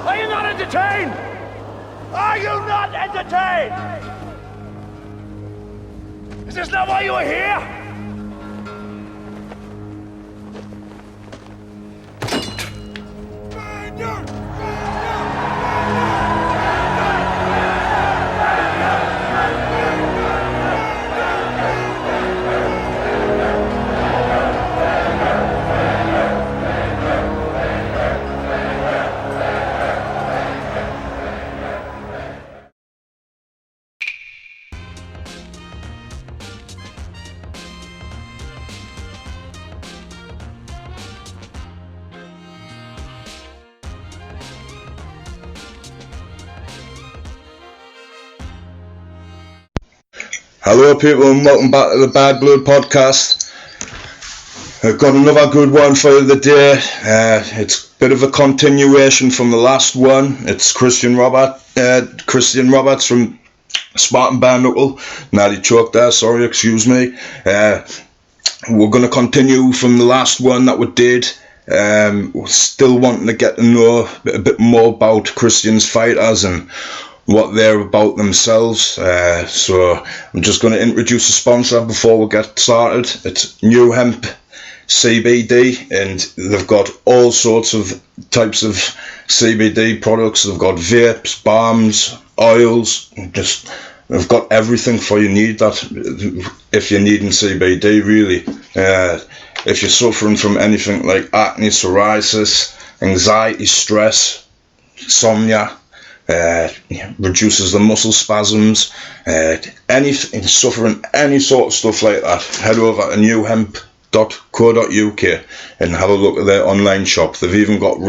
Are you not entertained? Are you not entertained? Is this not why you are here? Hello people and welcome back to the Bad Blood podcast. I've got another good one for you today. It's a bit of a continuation from the last one. It's Christian Roberts from Spartan BKB. Nearly choked there, sorry, excuse me. We're going to continue from the last one that we did. We're still wanting to get to know a bit more about Christian's fighters and what they're about themselves. So I'm just going to introduce a sponsor before we get started. It's New Hemp CBD, and they've got all sorts of types of CBD products. They've got vapes, balms, oils, they've got everything for you need that if you're needing CBD really. If you're suffering from anything like acne, psoriasis, anxiety, stress, insomnia, reduces the muscle spasms, suffering any sort of stuff like that, head over to newhemp.co.uk and have a look at their online shop. They've even got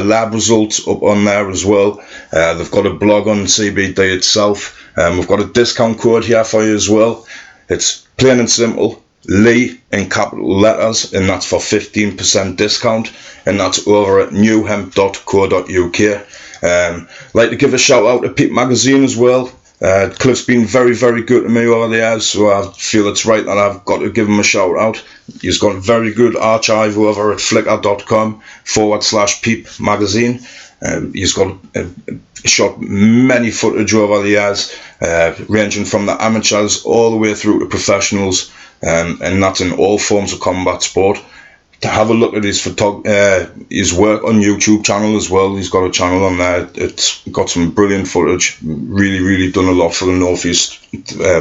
lab results up on there as well. They've got a blog on CBD itself. We've got a discount code here for you as well. It's plain and simple, Lee in capital letters, and that's for 15% discount, and that's over at newhemp.co.uk. Like to give a shout out to Peep Magazine as well. Cliff's been very, very good to me over the years, so I feel it's right that I've got to give him a shout out. He's got a very good archive over at flickr.com/Peep Magazine. He's got shot many footage over the years, ranging from the amateurs all the way through to professionals, and that's in all forms of combat sport. To have a look at his work on YouTube channel as well. He's got a channel on there. It's got some brilliant footage. Really done a lot for the Northeast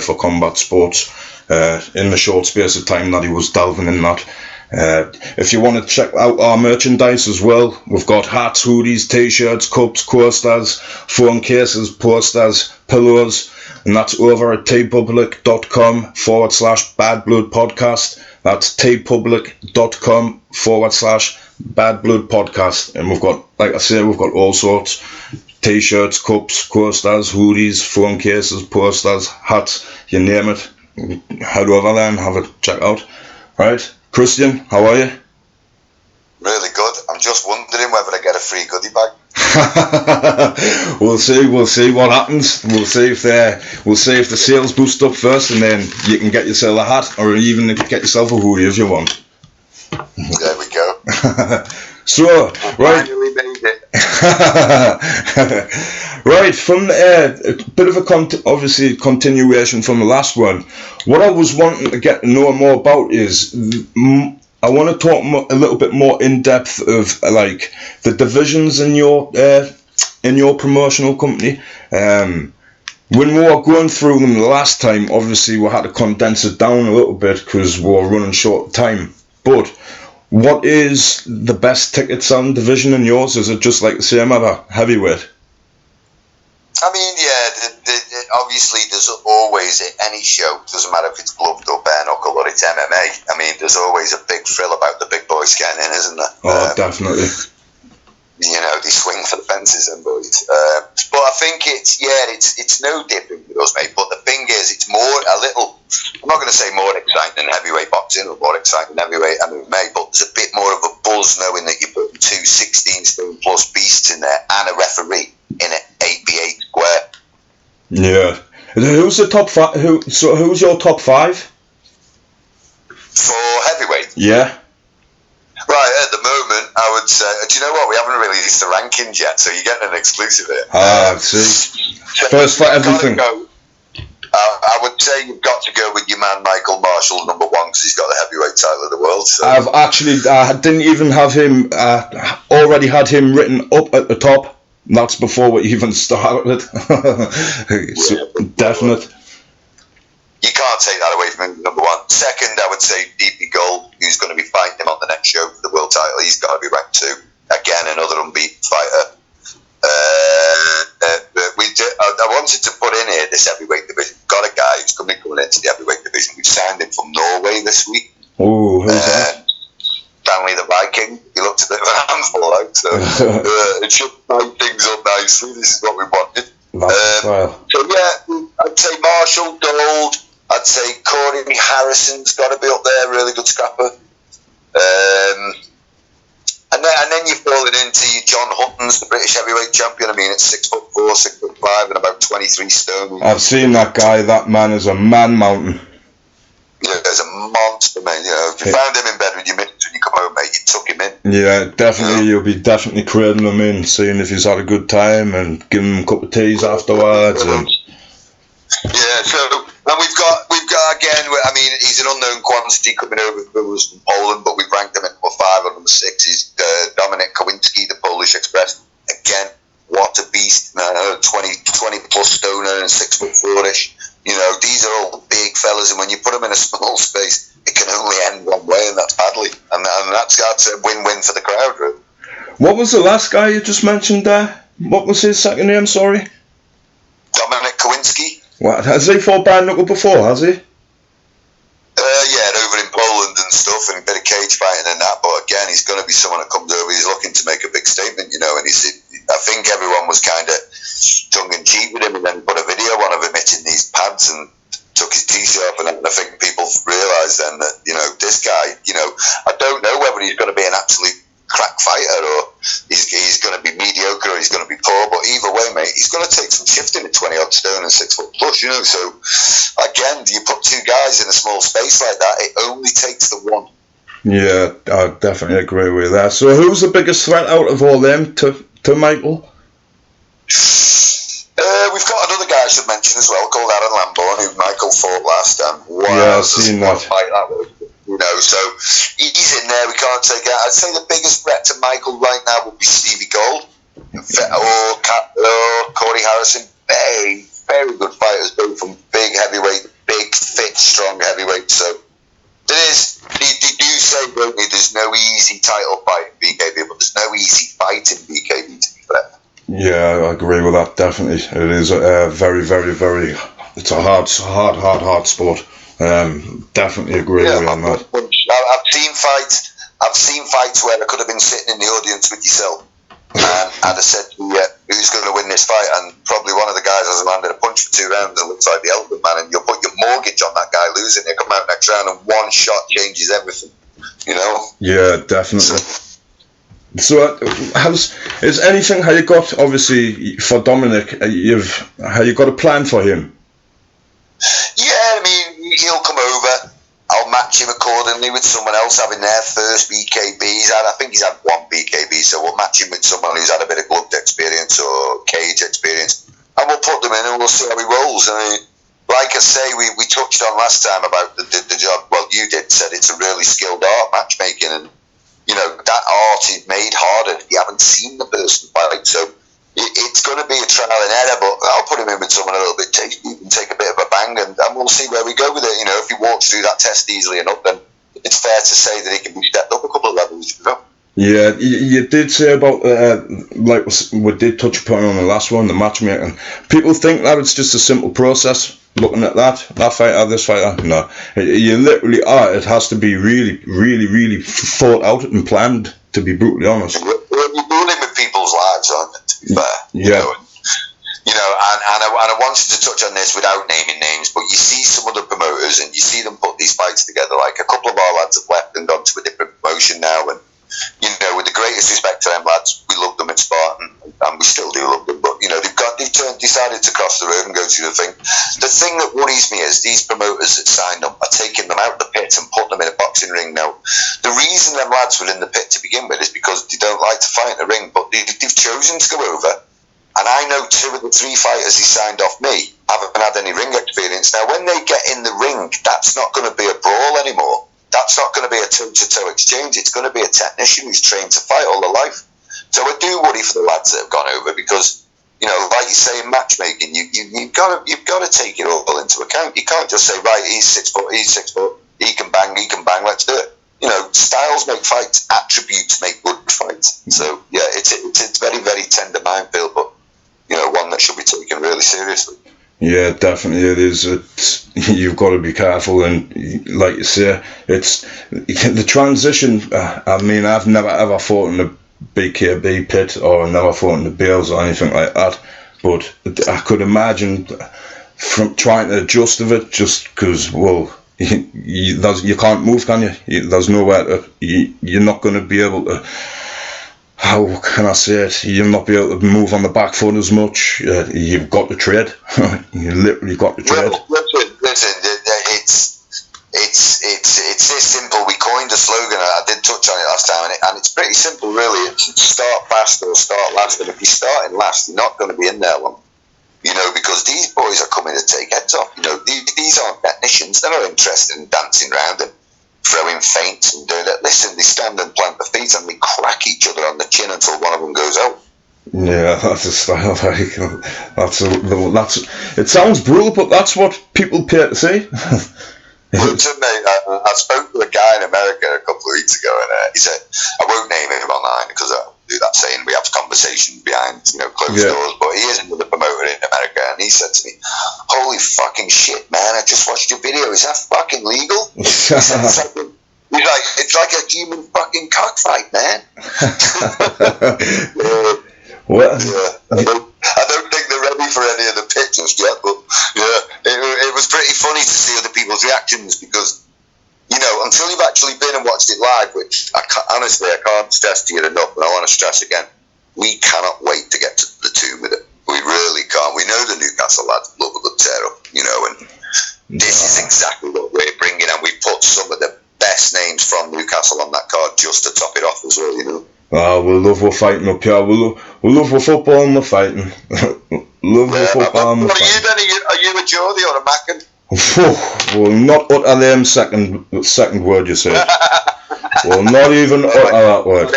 for combat sports in the short space of time that he was delving in that. If you want to check out our merchandise as well, we've got hats, hoodies, t-shirts, cups, coasters, phone cases, posters, pillows, and that's over at tpublic.com/badbloodpodcast. That's tpublic.com/badbloodpodcast. And we've got, like I say, we've got all sorts: t-shirts, cups, coasters, hoodies, phone cases, posters, hats, you name it. Head over there and have a check out. Right, Christian, how are you? Really good. I'm just wondering whether I get a free goodie bag. We'll see what happens. We'll see if the sales boost up first, and then you can get yourself a hat, or even get yourself a hoodie if you want. There we go. So, right. Finally made it. Right, from a bit of a obviously continuation from the last one. What I was wanting to get to know more about is I want to talk a little bit more in depth of like the divisions in your promotional company. When we were going through them the last time, obviously we had to condense it down a little bit because we were running short of time. But what is the best ticket selling division in yours? Is it just like the same other heavyweight? I mean, obviously there's always, at any show, doesn't matter if it's gloved or bare knuckle or it's MMA, I mean, there's always a big thrill about the big boys getting in, isn't there? Oh, definitely. You know, they swing for the fences, and boys. But I think it's no different with us, mate. But the thing is, it's I'm not going to say more exciting than heavyweight boxing or more exciting than heavyweight MMA, but there's a bit more of a buzz knowing that you're putting two 16-stone plus beasts in there and a referee in an 8v8 square. Yeah. Who's the top five? Who's your top five? For heavyweight? Yeah. Right, at the moment, I would say, do you know what? We haven't released the rankings yet, so you're getting an exclusive here. I see. First for everything. I would say you've got to go with your man Michael Marshall, number one, because he's got the heavyweight title of the world. So. I didn't even have him, already had him written up at the top. That's before we even started. It's definite. You can't take that away from him, number one. Second, I would say DP Gold, who's going to be fighting him on the next show for the world title. He's got to be ranked 2. Again, another unbeaten fighter. I wanted to put in here this heavyweight division. Got a guy who's coming into the heavyweight division. We've signed him from Norway this week. Oh, who's that? Stanley the Viking. He looked a bit of a handful out, so it should tie things up nicely. This is what we wanted. So I'd say Marshall, Gold. I'd say Corey Harrison's got to be up there, really good scrapper. And then you're falling into your John Hutton's, the British heavyweight champion. I mean, it's 6'4", 6'5", and about 23 stone. I've seen that guy. That man is a man mountain. Yeah, he's a monster, mate. You know, if you found him in bed with your mates when you come home, mate, you took him in. Yeah, definitely. You'll be definitely cradling him in, seeing if he's had a good time, and giving him a cup of teas afterwards. Yeah, so. And we've got again. I mean, he's an unknown quantity coming over from us from Poland, but we've ranked him at number 5 or number 6. He's Dominik Kowinski, the Polish Express. Again, what a beast! 20 plus stoner and 6'4"ish. You know, these are all big fellas, and when you put them in a small space, it can only end one way, and that's badly. And that's a win-win for the crowd, really. What was the last guy you just mentioned there? What was his second name? Sorry. Dominik Kowinski. What, has he fought bare knuckle before, has he? Yeah, over in Poland and stuff, and a bit of cage fighting and that, but again, he's going to be someone that comes over, he's looking to make a big statement, you know, and I think everyone was kind of tongue-in-cheek with him, and then put a video on of him hitting these pads and took his t-shirt off, and I think people realised then that, you know, this guy, you know, I don't know whether he's going to be an absolute crack fighter or he's going to be mediocre or he's going to be poor, but either way, mate, he's going to take some shifting at 20 odd stone and 6 foot plus, you know. So again, you put two guys in a small space like that, it only takes the one. Yeah, I definitely agree with that. So who's the biggest threat out of all them to Michael? We've got another guy I should mention as well called Aaron Lambourne, who Michael fought last time. Wow, yeah, I've seen that. Fight that was. You know, so he's in there. We can't take it out. I'd say the biggest threat to Michael right now would be Stevie Gold or Corey Harrison. Very, very good fighters, both from big heavyweight, big, fit, strong heavyweight. So there is. They do say, don't they, there's no easy title fight in BKB, but there's no easy fight in BKB, to be fair. Yeah, I agree with that. Definitely, it is a very, very, very. It's a hard sport. Definitely agree with you on that. I've seen fights where I could have been sitting in the audience with yourself, and I'd have said, who's going to win this fight? And probably one of the guys has landed a punch for 2 rounds and looks like the elephant man, and you'll put your mortgage on that guy losing. He'll come out next round, and one shot changes everything. You know? Yeah, definitely. So, is anything? How you got? Obviously, for Dominik, how you got a plan for him? Yeah, I mean, he'll come over. I'll match him accordingly with someone else having their first BKB. I think he's had one BKB, so we'll match him with someone who's had a bit of gloved experience or cage experience, and we'll put them in and we'll see how he rolls. I mean, like I say, we touched on last time about the job. Well, you said it's a really skilled art, matchmaking, and you know that art is made harder if you haven't seen the person fight. So it's going to be a trial and error, but I'll put him in with someone a little bit tasty and take a bit of a bang, and we'll see where we go with it. You know, if he walks through that test easily enough, then it's fair to say that he can be stepped up a couple of levels. You know? Yeah, you did say about, like we did touch upon on the last one, the matchmaking. People think that it's just a simple process, looking at that fighter, this fighter. No, you literally are. It has to be really, really, really thought out and planned, to be brutally honest. You're dealing with people's lives, aren't you, to be fair? Yeah. And I wanted to touch on this without naming names, but you see some other promoters and you see them put these fights together. Like a couple of our lads have left and gone to a different promotion now, and with the greatest respect to them lads, we love them at Spartan, and we still do love them. But they've decided to cross the road and go to the thing. The thing that worries me is these promoters that signed up are taking them out of the pit and putting them in a boxing ring now. The reason them lads were in the pit to begin with is because they don't like to fight in the ring, but they've chosen to go over. And I know 2 of the 3 fighters he signed off me haven't had any ring experience. Now, when they get in the ring, that's not going to be a brawl anymore. That's not going to be a toe-to-toe exchange. It's going to be a technician who's trained to fight all their life. So I do worry for the lads that have gone over because, like you say in matchmaking, you've got to take it all into account. You can't just say, right, he's 6 foot, he can bang, let's do it. Styles make fights, attributes make good fights. So, yeah, it's a very, very tender minefield, but one that should be taken really seriously. Yeah, definitely it is. You've got to be careful, and like you say, it's the transition. I mean, I've never ever fought in the BKB pit or never fought in the Bales or anything like that, but I could imagine from trying to adjust to it, just because, well, you can't move, can you? There's nowhere to. You're not going to be able to. How can I say it? You'll not be able to move on the back foot as much. You've got to trade. You literally got to trade. Well, listen. It's this simple. We coined a slogan. I did touch on it last time, and it's pretty simple, really. It's start fast or start last. And if you're starting last, you're not going to be in there long. Because these boys are coming to take heads off. These aren't technicians. They're not interested in dancing around and throwing feints and doing it. Listen, they stand and plant their feet and they crack each other on the chin until one of them goes out. Yeah, that's a style. It sounds brutal, but that's what people pay to see. Listen, mate, I spoke to a guy in America a couple of weeks ago, and he said, I won't name him online because I do that saying we have conversations behind closed doors, but he is another promoter in America, and he said to me, holy fucking shit, man, I just watched your video, is that fucking legal? He said, it's like a human fucking cockfight, man. What? Yeah, I don't think they're ready for any of the pictures yet, but yeah, it was pretty funny to see other people's reactions because, until you've actually been and watched it live, which honestly I can't stress to you enough, and I want to stress again, we cannot wait to get to the tomb with it. We really can't. We know the Newcastle lads love a good tear up, and this is exactly what we're bringing, and we put some of the best names from Newcastle on that card just to top it off as well, we love we're fighting up here. We love we're football and we're fighting. Love we're football and we're fighting. What are you then? Are you a Geordie or a Mackin? We'll not utter them second word you said. We'll not even utter that word.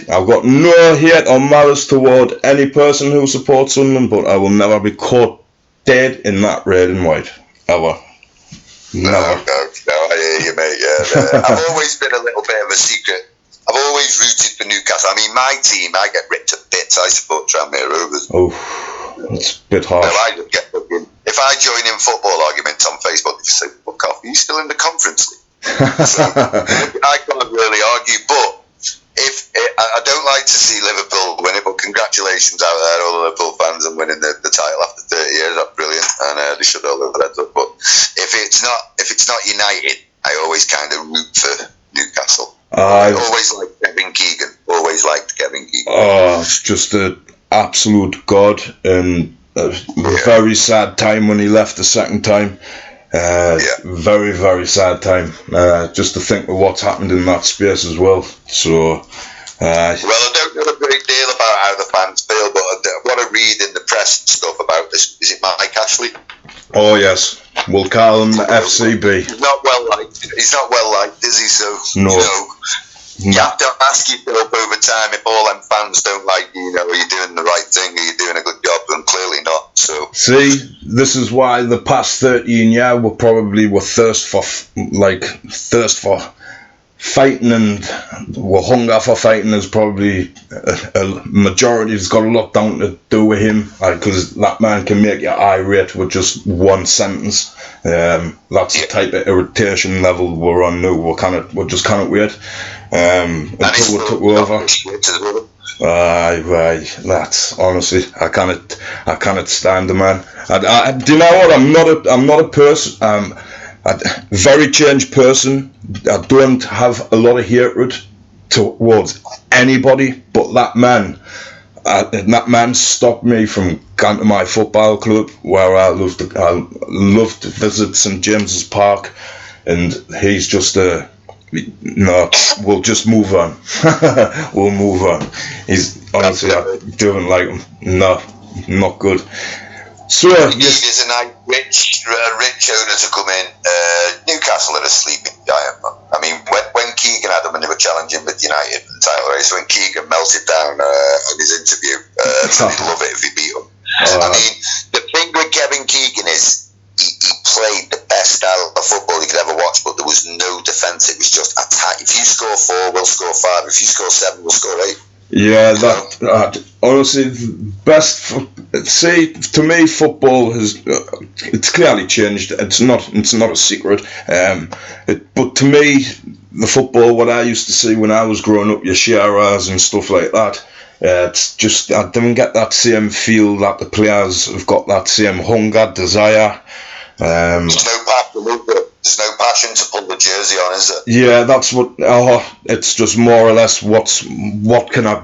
I've got no hate or malice toward any person who supports Sunderland, but I will never be caught dead in that red and white. Ever. No, I hear you, mate. Yeah, I've always been a little bit of a secret. I've always rooted for Newcastle. I mean, my team, I get ripped to bits. I support Tranmere Rovers. Oh, it's a bit harsh. No, I just get if I join in football arguments on Facebook, they just say, fuck off, are you still in the Conference League? So, I can't really argue, but I don't like to see Liverpool win it, but congratulations out there, all the Liverpool fans, on winning the title after 30 years. That's brilliant, and they should all have heads up. But if it's not United, I always kind of root for Newcastle. I always liked Kevin Keegan. Oh, it's just an absolute god, and a very sad time when he left the second time. Very, very sad time. Just to think of what's happened in that space as well. So, well, I don't know a great deal about how the fans feel, but what I read in the press and stuff about this, is it Mike Ashley? Oh yes, we'll call him the FCB. He's not well liked, is he? So no. You have to ask yourself over time, if all them fans don't like you, are you doing the right thing? Are you doing a good job? And clearly not. So see, this is why the past 13 years were thirst for fighting and hunger for fighting is probably a majority has got a lot down to do with him, because that man can make you irate with just one sentence. That's the type of irritation level we're on now. We just can't wait until we took over. That's honestly, I cannot stand the man. Do you know what? I'm not a person. A very changed person. I don't have a lot of hatred towards anybody, but that man stopped me from going to my football club where I love to visit St James's Park, and he's just no, we'll just move on. We'll move on. He's honestly, I don't like him. No, not good. So there's a nice rich owner to come in. Newcastle are a sleeping giant. I mean, when Keegan had them and they were challenging with United in the title race, when Keegan melted down in his interview, he'd love it if he beat them. I mean, the thing with Kevin Keegan is he played the best style of football you could ever watch, but there was no defence. It was just attack. If you score 4, we'll score 5. If you score 7, we'll score 8. Yeah, that honestly, best. See, to me, football has it's clearly changed. It's not a secret. But to me, the football what I used to see when I was growing up, your Shearers and stuff like that. It's just I didn't get that same feel that the players have got, that same hunger, desire. There's no passion to pull the jersey on, is it? Yeah, that's what. It's just more or less what can I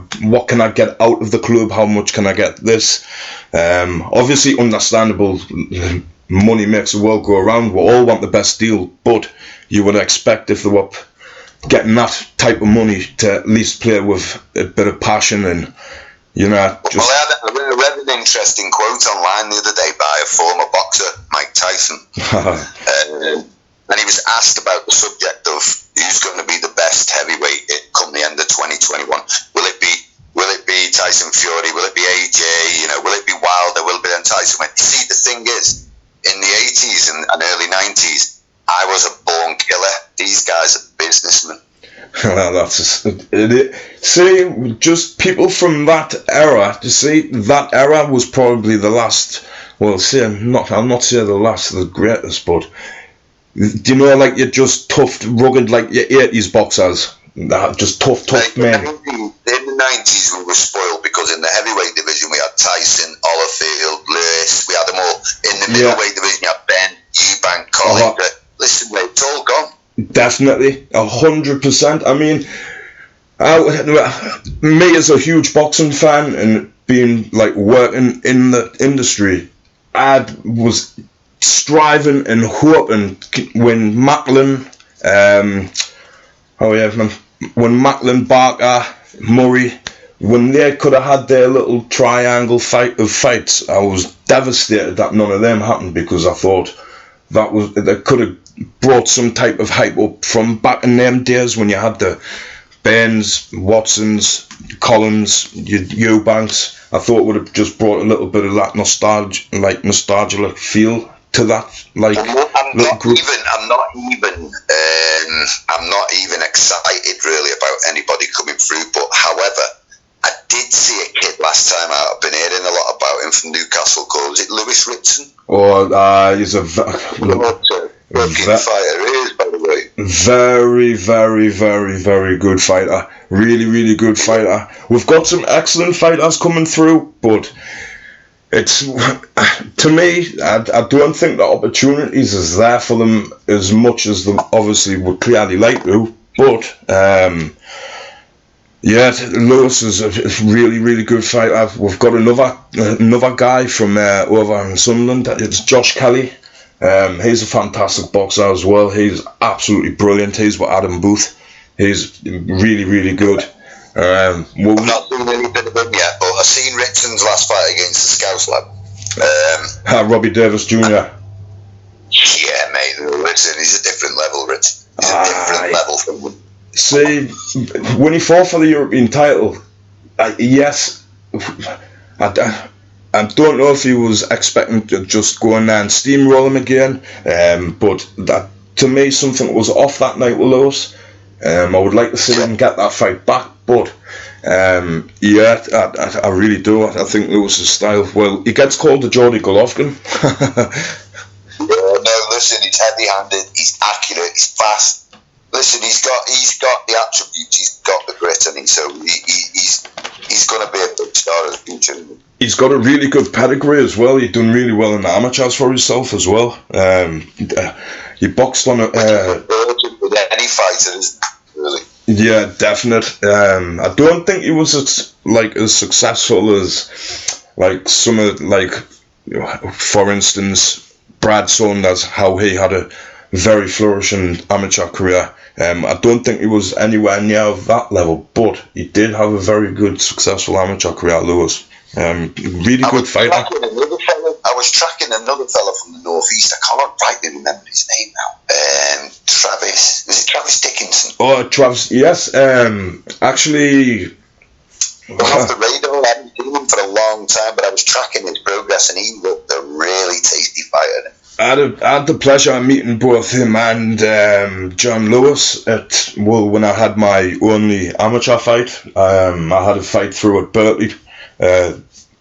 get out of the club? How much can I get this? Obviously, understandable. Money makes the world go around. We all want the best deal, but you would expect if they were getting that type of money to at least play with a bit of passion and, you know. Just... Well, I read an interesting quote online the other day by a former boxer, Mike Tyson. And he was asked about the subject of who's going to be the best heavyweight come the end of 2021. Will it be Tyson Fury? Will it be AJ? You know, will it be Wilder? Will it be Tyson? You see, the thing is, in the 80s and early 90s, I was a born killer. These guys are businessmen. Well, that's it. See, just people from that era. To see, that era was probably the last. Well, see, I'll not say the last, the greatest, but. Do you know, like, you're just tough, rugged, like your 80s boxers, just tough men. In the 90s we were spoiled because in the heavyweight division we had Tyson, Holyfield, Lewis, we had them all. In the middleweight division you had Ben, Eubank, Collin. Listen, mate, it's all gone. Definitely, 100%. I mean, me as a huge boxing fan and being, like, working in the industry, I was striving and hoping when Macklin, when Macklin, Barker, Murray, when they could have had their little triangle fights, I was devastated that none of them happened, because I thought they could have brought some type of hype up from back in them days when you had the Bairns, Watsons, Collins, Eubanks. I thought it would have just brought a little bit of that nostalgia feel to that, like, I'm not even excited really about anybody coming through. But however, I did see a kid last time out. I've been hearing a lot about him from Newcastle. Called, is it Lewis Ritson? He's a fighter. He is, by the way. Very, very, very, very good fighter. Really, really good fighter. We've got some excellent fighters coming through, but. It's, to me, I don't think the opportunities is there for them as much as them obviously would clearly like to, but Lewis is a really, really good fighter. We've got another guy from over in Sunderland. It's Josh Kelly. He's a fantastic boxer as well. He's absolutely brilliant. He's with Adam Booth. He's really, really good. I've not seen anything of him yet, but I've seen Ritson's last fight against the Scouse lad. Robbie Davis Jr. Yeah, mate, Ritson, he's a different level, Ritson. He's a different level from him. See, when he fought for the European title, yes, I don't know if he was expecting to just go in there and steamroll him again, but that, to me, something was off that night with Lewis. I would like to see him get that fight back, but yeah, I really do. I think Lewis's style. Well, he gets called the Geordie Golovkin. No, listen, he's heavy-handed, he's accurate, he's fast. Listen, he's got the attributes, he's got the grit, and he's going to be a big star in the future. He's got a really good pedigree as well. He's done really well in the amateurs for himself as well. He boxed on with any fighter, isn't it, really? Yeah, definite. I don't think he was as successful as some of for instance, Brad Saunders, how he had a very flourishing amateur career. I don't think he was anywhere near that level, but he did have a very good, successful amateur career, Lewis. Really good fighter. I was tracking another fella from the northeast. I can't rightly remember his name now. Travis. Was it Travis Dickinson? Oh, Travis. Yes. Actually. Off the radar. I hadn't seen him for a long time, but I was tracking his progress, and he looked a really tasty fighter. I had the pleasure of meeting both him and John Lewis when I had my only amateur fight. I had a fight through at Berkeley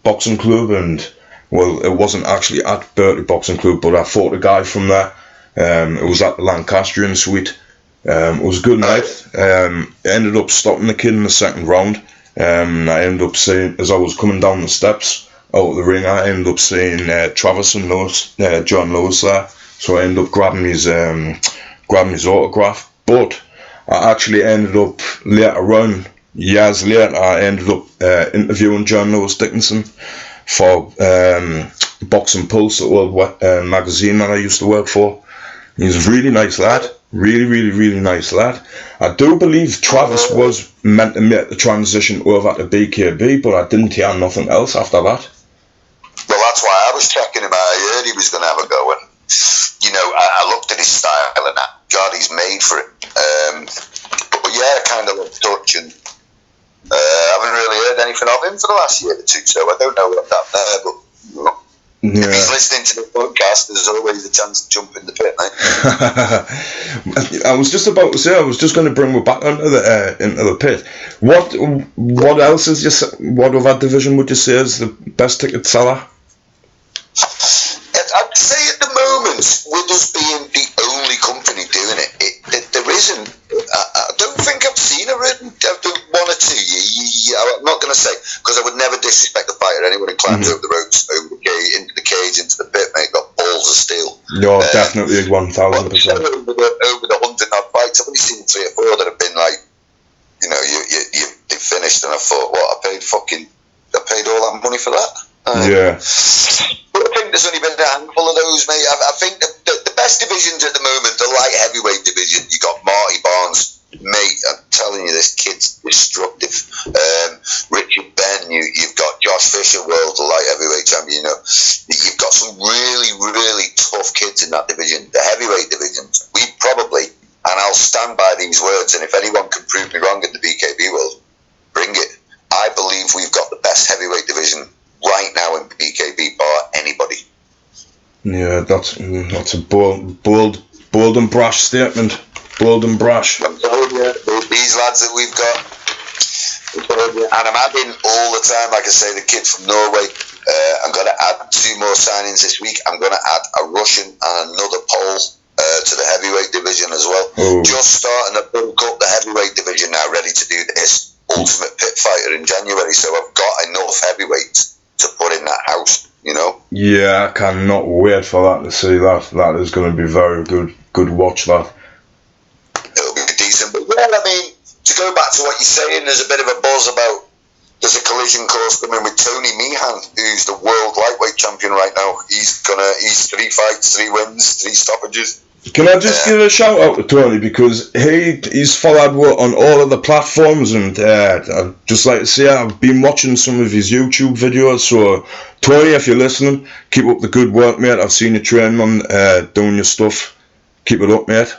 Boxing Club, and well, it wasn't actually at Berkeley Boxing Club, but I fought a guy from there. It was at the Lancastrian Suite. It was a good night. I ended up stopping the kid in the second round. I ended up saying, as I was coming down the steps out of the ring, I ended up seeing Travis and Lewis, John Lewis there. So I ended up grabbing his autograph. But I actually ended up later on, years later, I ended up interviewing John Lewis Dickinson for Boxing Pulse, the old magazine that I used to work for. He's a really nice lad. Really, really, really nice lad. I do believe Travis was meant to make the transition over to BKB, but I didn't hear nothing else after that. Well, that's why I was checking him out. I heard he was going to have a go, and I looked at his style and that. God, he's made for it. But yeah, I kind of lost touch, and I haven't really heard anything of him for the last year or two, so I don't know what's happened there, but if he's listening to the podcast, there's always a chance to jump in the pit, mate. I was just about to say, I was just going to bring you back into the pit. What else is what other division would you say is the best ticket seller? I'd say at the moment, with us being the only company doing it, there isn't. I don't think I've seen one or two. I'm not going to say, because I would never disrespect the fighter. Anyone who climbs over the ropes, into the cage, into the pit, mate, got balls of steel. No, definitely 1,000%. Over the 100 odd fights, I've only seen 3 or 4 that have been like, they finished, and I thought, what, I paid all that money for that? Yeah. But I think there's only been a handful of those, mate. I think the best divisions at the moment, the light heavyweight division, you got Marty Barnes, mate. I'm telling you, this kid's destructive. Richard Ben, you've got Josh Fisher, world light heavyweight champion. You've got some really, really tough kids in that division. The heavyweight division, we probably, and I'll stand by these words, and if anyone can prove me wrong in the BKB world, bring it. I believe we've got the best heavyweight division right now in BKB bar anybody. Yeah, that's a bold and brash statement. Bold and brash. I'm telling you, these lads that we've got, and I'm adding all the time, like I say, the kid from Norway. I'm going to add 2 more signings this week. I'm going to add a Russian and another Pole to the heavyweight division as well. Oh. Just starting to bulk up the heavyweight division now, ready to do this Ultimate Pit Fighter in January. So I've got enough heavyweights to put in that house, Yeah, I cannot wait for that to see that. That is going to be very good watch, that. It'll be decent. But yeah, I mean, to go back to what you're saying, there's a bit of a buzz about there's a collision course coming with Tony Meehan, who's the world lightweight champion right now. He's 3 fights, 3 wins, 3 stoppages. Can I just give a shout out to Tony, because he's followed on all of the platforms, and I'd just like to say I've been watching some of his YouTube videos. So Tony, if you're listening, keep up the good work, mate. I've seen you training on doing your stuff. Keep it up, mate.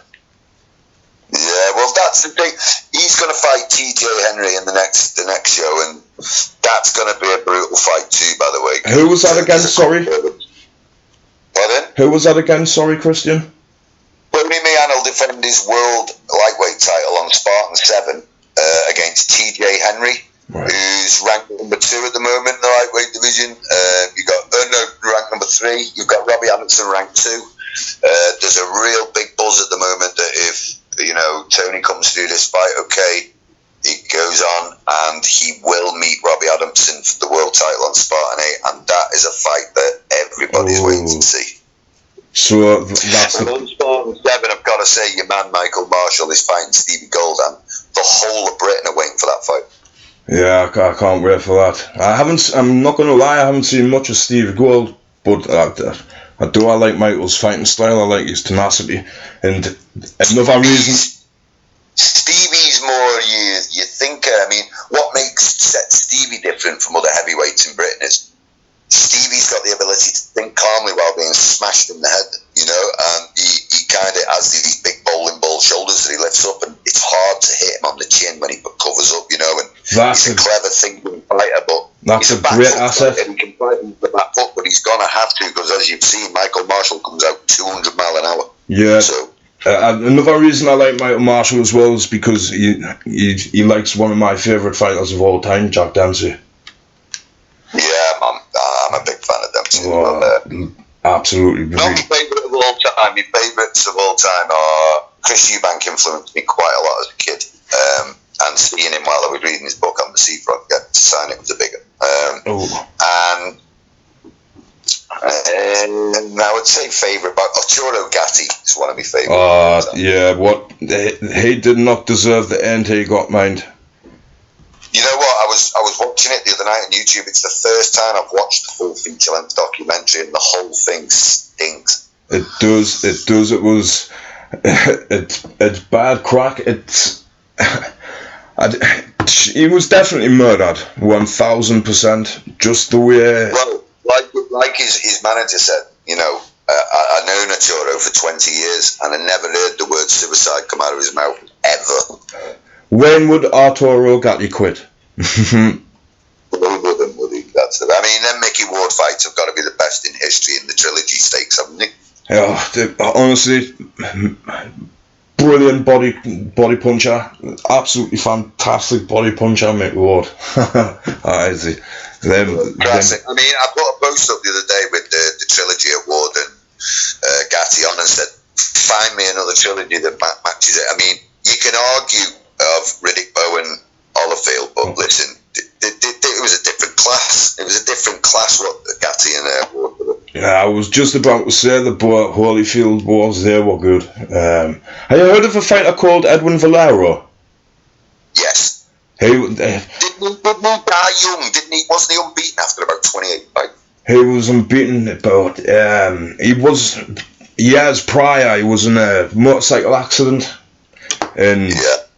Yeah, well, that's the thing. He's going to fight TJ Henry in the next show, and that's going to be a brutal fight too, by the way. Who was that again? Sorry. Pardon? Who was that again? Sorry, Christian. Tony Meehan will defend his world lightweight title on on Spartan 7 against TJ Henry, who's ranked number 2 at the moment in the lightweight division. You got ranked number 3. You've got Robbie Anderson ranked 2. There's a real big buzz at the moment that if Tony comes to do this fight, okay, it goes on and he will meet Robbie Adamson for the world title on Spartan 8, and that is a fight that everybody's waiting to see. So that's on Spartan 7, I've got to say, your man Michael Marshall is fighting Stevie Gold, and the whole of Britain are waiting for that fight. Yeah, I can't wait for that. I'm not going to lie, I haven't seen much of Stevie Gold, but I like Michael's fighting style. I like his tenacity, and another reason. Stevie's more you think. I mean, what sets Stevie different from other heavyweights in Britain is Stevie's got the ability to think calmly while being smashed in the head, and he kind of has these big bowling ball shoulders that he lifts up, and it's hard to hit him on the chin when he covers up, and he's a clever thinking fighter, but that's he's a great asset. And he can fight with the back foot, but he's gonna have to, because as you've seen, Michael Marshall comes out 200 mile an hour. Yeah. So another reason I like Michael Marshall as well is because he likes one of my favourite fighters of all time, Jack Dempsey. Yeah, I'm a big fan of Dempsey. Absolutely brilliant. Not my favourite of all time. My favourites of all time are Chris Eubank. Influenced me quite a lot as a kid, and seeing him while I was reading his book on the seafront, getting to sign it was a bigger. And I would say favourite, but Arturo Gatti is one of my favourites. Yeah, he did not deserve the end he got, mind. You know what? I was watching it the other night on YouTube. It's the first time I've watched the full feature-length documentary, and the whole thing stinks. It does. It was. It's bad crack. He was definitely murdered, 1,000%. Just the way. Well, like his manager said, I known Arturo for 20 years, and I never heard the word suicide come out of his mouth ever. When would Arturo Gatti quit? Would he? That's it. I mean, them Mickey Ward fights have got to be the best in history in the trilogy stakes, haven't they? Yeah, honestly, brilliant body puncher, absolutely fantastic body puncher, Mick Ward. Classic. I mean, I put a post up the other day with the trilogy at Ward and Gatti on and said, find me another trilogy that matches it. I mean, you can argue of Riddick Bowen, Olifield, but listen, it was a different class. It was a different class what Gatti and Ward did. Yeah, I was just about to say the Holyfield wars, they were good. Have you heard of a fighter called Edwin Valero? Yes. Didn't he die young? Wasn't he unbeaten after about 28 fights? He was unbeaten, but he was years prior. He was in a motorcycle accident, and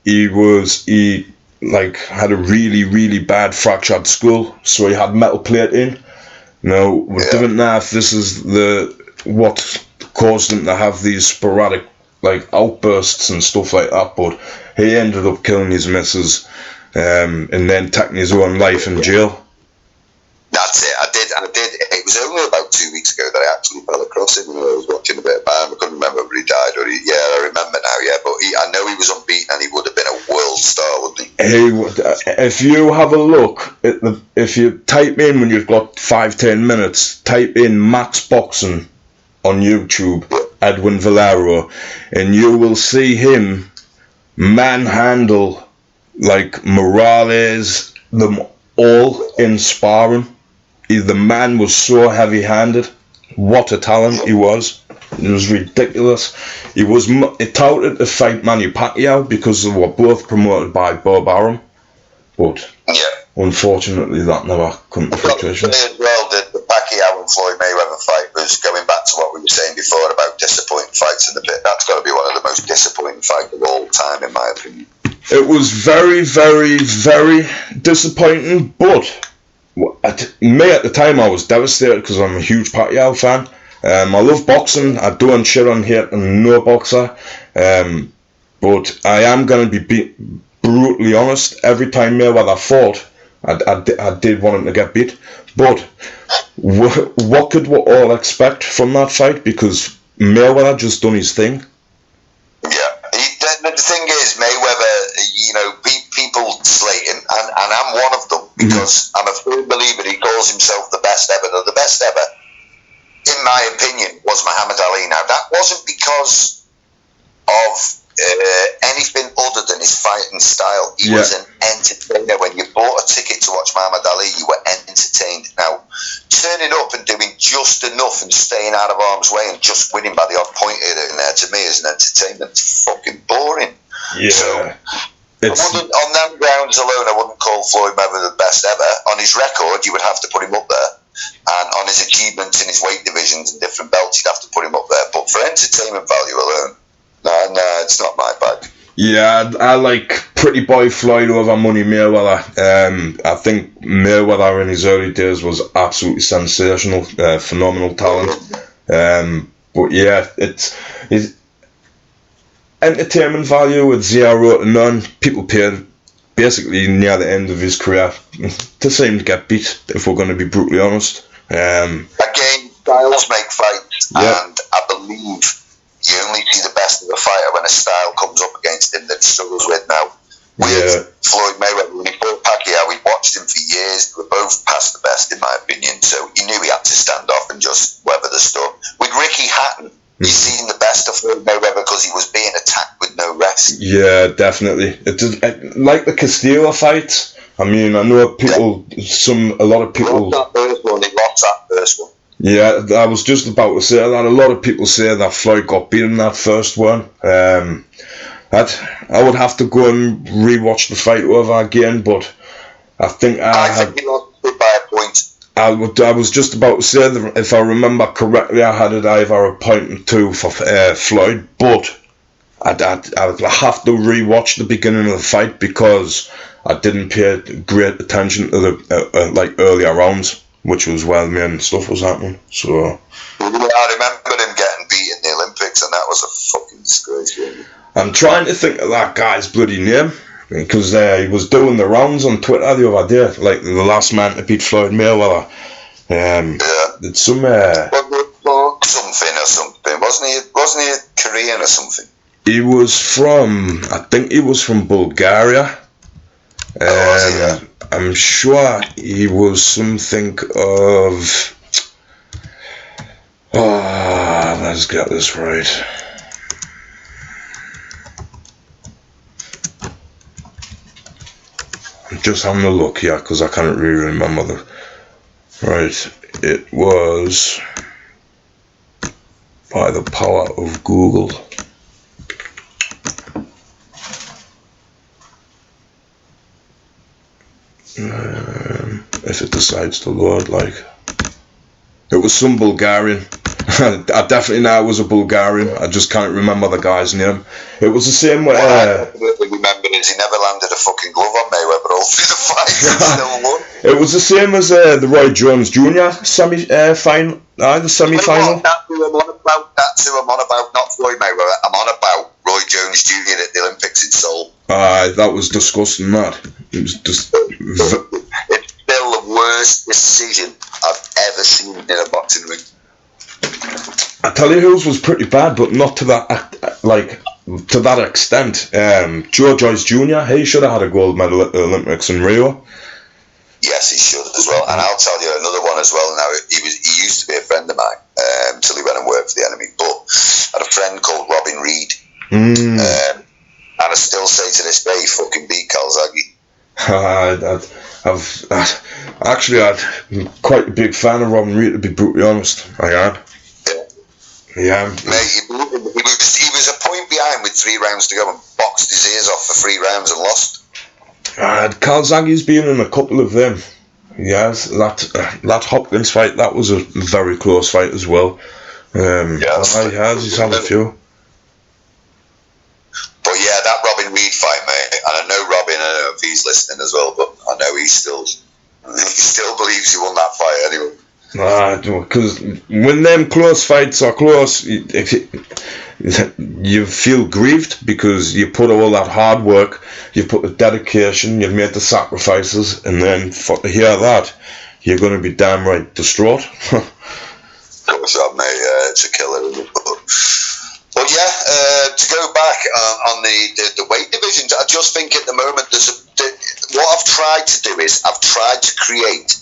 he had a really, really bad fractured skull, so he had metal plating. Now, we don't know if this is what caused him to have these sporadic outbursts and stuff like that, but he ended up killing his missus and then taking his own life in jail. That's it. I did. It was only about 2 weeks ago that I actually fell across him. I was watching a bit about him. I couldn't remember whether he died or I remember now. Yeah, but I know he was unbeaten, and he would have been a world star, wouldn't he? If you have a look if you type in, when you've got 5-10 minutes, type in Max Boxing on YouTube, Edwin Valero, and you will see him manhandle Morales, them all in sparring. The man was so heavy-handed. What a talent he was. It was ridiculous. He touted to fight Manny Pacquiao because they were both promoted by Bob Arum. But unfortunately that never come to fruition. As well, the Pacquiao and Floyd Mayweather fight was going back to what we were saying before about disappointing fights in the pit. That's got to be one of the most disappointing fights of all time, in my opinion. It was very, very, very disappointing, but me at the time I was devastated because I'm a huge Pacquiao fan. I love boxing. I don't shit on hate and no boxer, but I am going to be brutally honest. Every time Mayweather fought, I did want him to get beat. But what could we all expect from that fight? Because Mayweather just done his thing. Yeah, the thing is, Mayweather people slate him, and I'm one of them, because I'm a firm believer he calls himself the best ever. Now, the best ever, in my opinion, was Muhammad Ali. Now, that wasn't because of anything other than his fighting style. He was an entertainer. When you bought a ticket to watch Muhammad Ali, you were entertained. Now, turning up and doing just enough and staying out of harm's way and just winning by the odd point here and there, to me, is an entertainment. It's fucking boring. Yeah. So, on them grounds alone, I wouldn't call Floyd Mayweather the best ever. On his record, you would have to put him up there. And on his achievements in his weight divisions and different belts, you'd have to put him up there. But for entertainment value alone, no, it's not my bag. Yeah, I like Pretty Boy Floyd over Money Mayweather. I think Mayweather in his early days was absolutely sensational, phenomenal talent. But yeah, it's entertainment value with 0 to none. People paid basically near the end of his career to see him get beat, if we're going to be brutally honest. Again, styles make fights, and I believe you only see the best of a fighter when a style comes up against him that he struggles with. Now, with Floyd Mayweather, when he fought Pacquiao, we watched him for years. They were both past the best, in my opinion, so he knew he had to stand off and just weather the storm. With Ricky Hatton, you seen the best of Floyd Mayweather because he was being attacked with no rest. Yeah, definitely. Like the Castillo fight. I mean, I know people, a lot of people. He lost that first one. Yeah, I was just about to say that. A lot of people say that Floyd got beaten that first one. I would have to go and rewatch the fight over again, but I think I think he lost it by a point. I was just about to say that if I remember correctly, I had it either a point or two for Floyd, but I'd have to rewatch the beginning of the fight because I didn't pay great attention to the earlier rounds, which was while main stuff was happening. So I remember him getting beat in the Olympics, and that was a fucking disgrace, really. I'm trying to think of that guy's bloody name, because he was doing the rounds on Twitter the other day, like the last man to beat Floyd Mayweather. It's some something or something. Wasn't he a Korean or something? He was from Bulgaria. I'm sure he was something of. Let's get this right. I'm just having a look here because I can't really remember the. Right, it was by the power of Google. If it decides to load, it was some Bulgarian. I definitely know it was a Bulgarian. I just can't remember the guy's name. It was the same way. I remember is he never landed a fucking glove on Mayweather all through the fight and still won. It was the same as the Roy Jones Jr. semi-final. The semi-final. That's who I'm on about, not Floyd Mayweather. I'm on about Roy Jones Jr. at the Olympics in Seoul. That was disgusting, that. It was just... It's still the worst decision I've ever seen in a boxing ring. I tell you whose was pretty bad, but not to that to that extent. Joe Joyce Jr., he should have had a gold medal at the Olympics in Rio. Yes, he should as well. And I'll tell you another one as well. Now, he used to be a friend of mine until he went and worked for the enemy. But I had a friend called Robin Reed. And I still say to this day, he fucking beat Calzaghe. I'm quite a big fan of Robin Reed, to be brutally honest. I am. Yeah. Mate, he was a point behind with 3 rounds to go and boxed his ears off for 3 rounds and lost. Calzaghe's been in a couple of them. Yes, that Hopkins fight, that was a very close fight as well. He's had a few. But yeah, that Robin Reed fight, mate, and I know Robin, I don't know if he's listening as well, but I know he still believes he won that fight anyway. Because when them close fights are close, you feel grieved because you put all that hard work, you've put the dedication, you've made the sacrifices, and then to hear that, you're going to be damn right distraught. What's up, mate? It's a killer, isn't it? But yeah, to go back on the weight divisions, I just think at the moment what I've tried to do is I've tried to create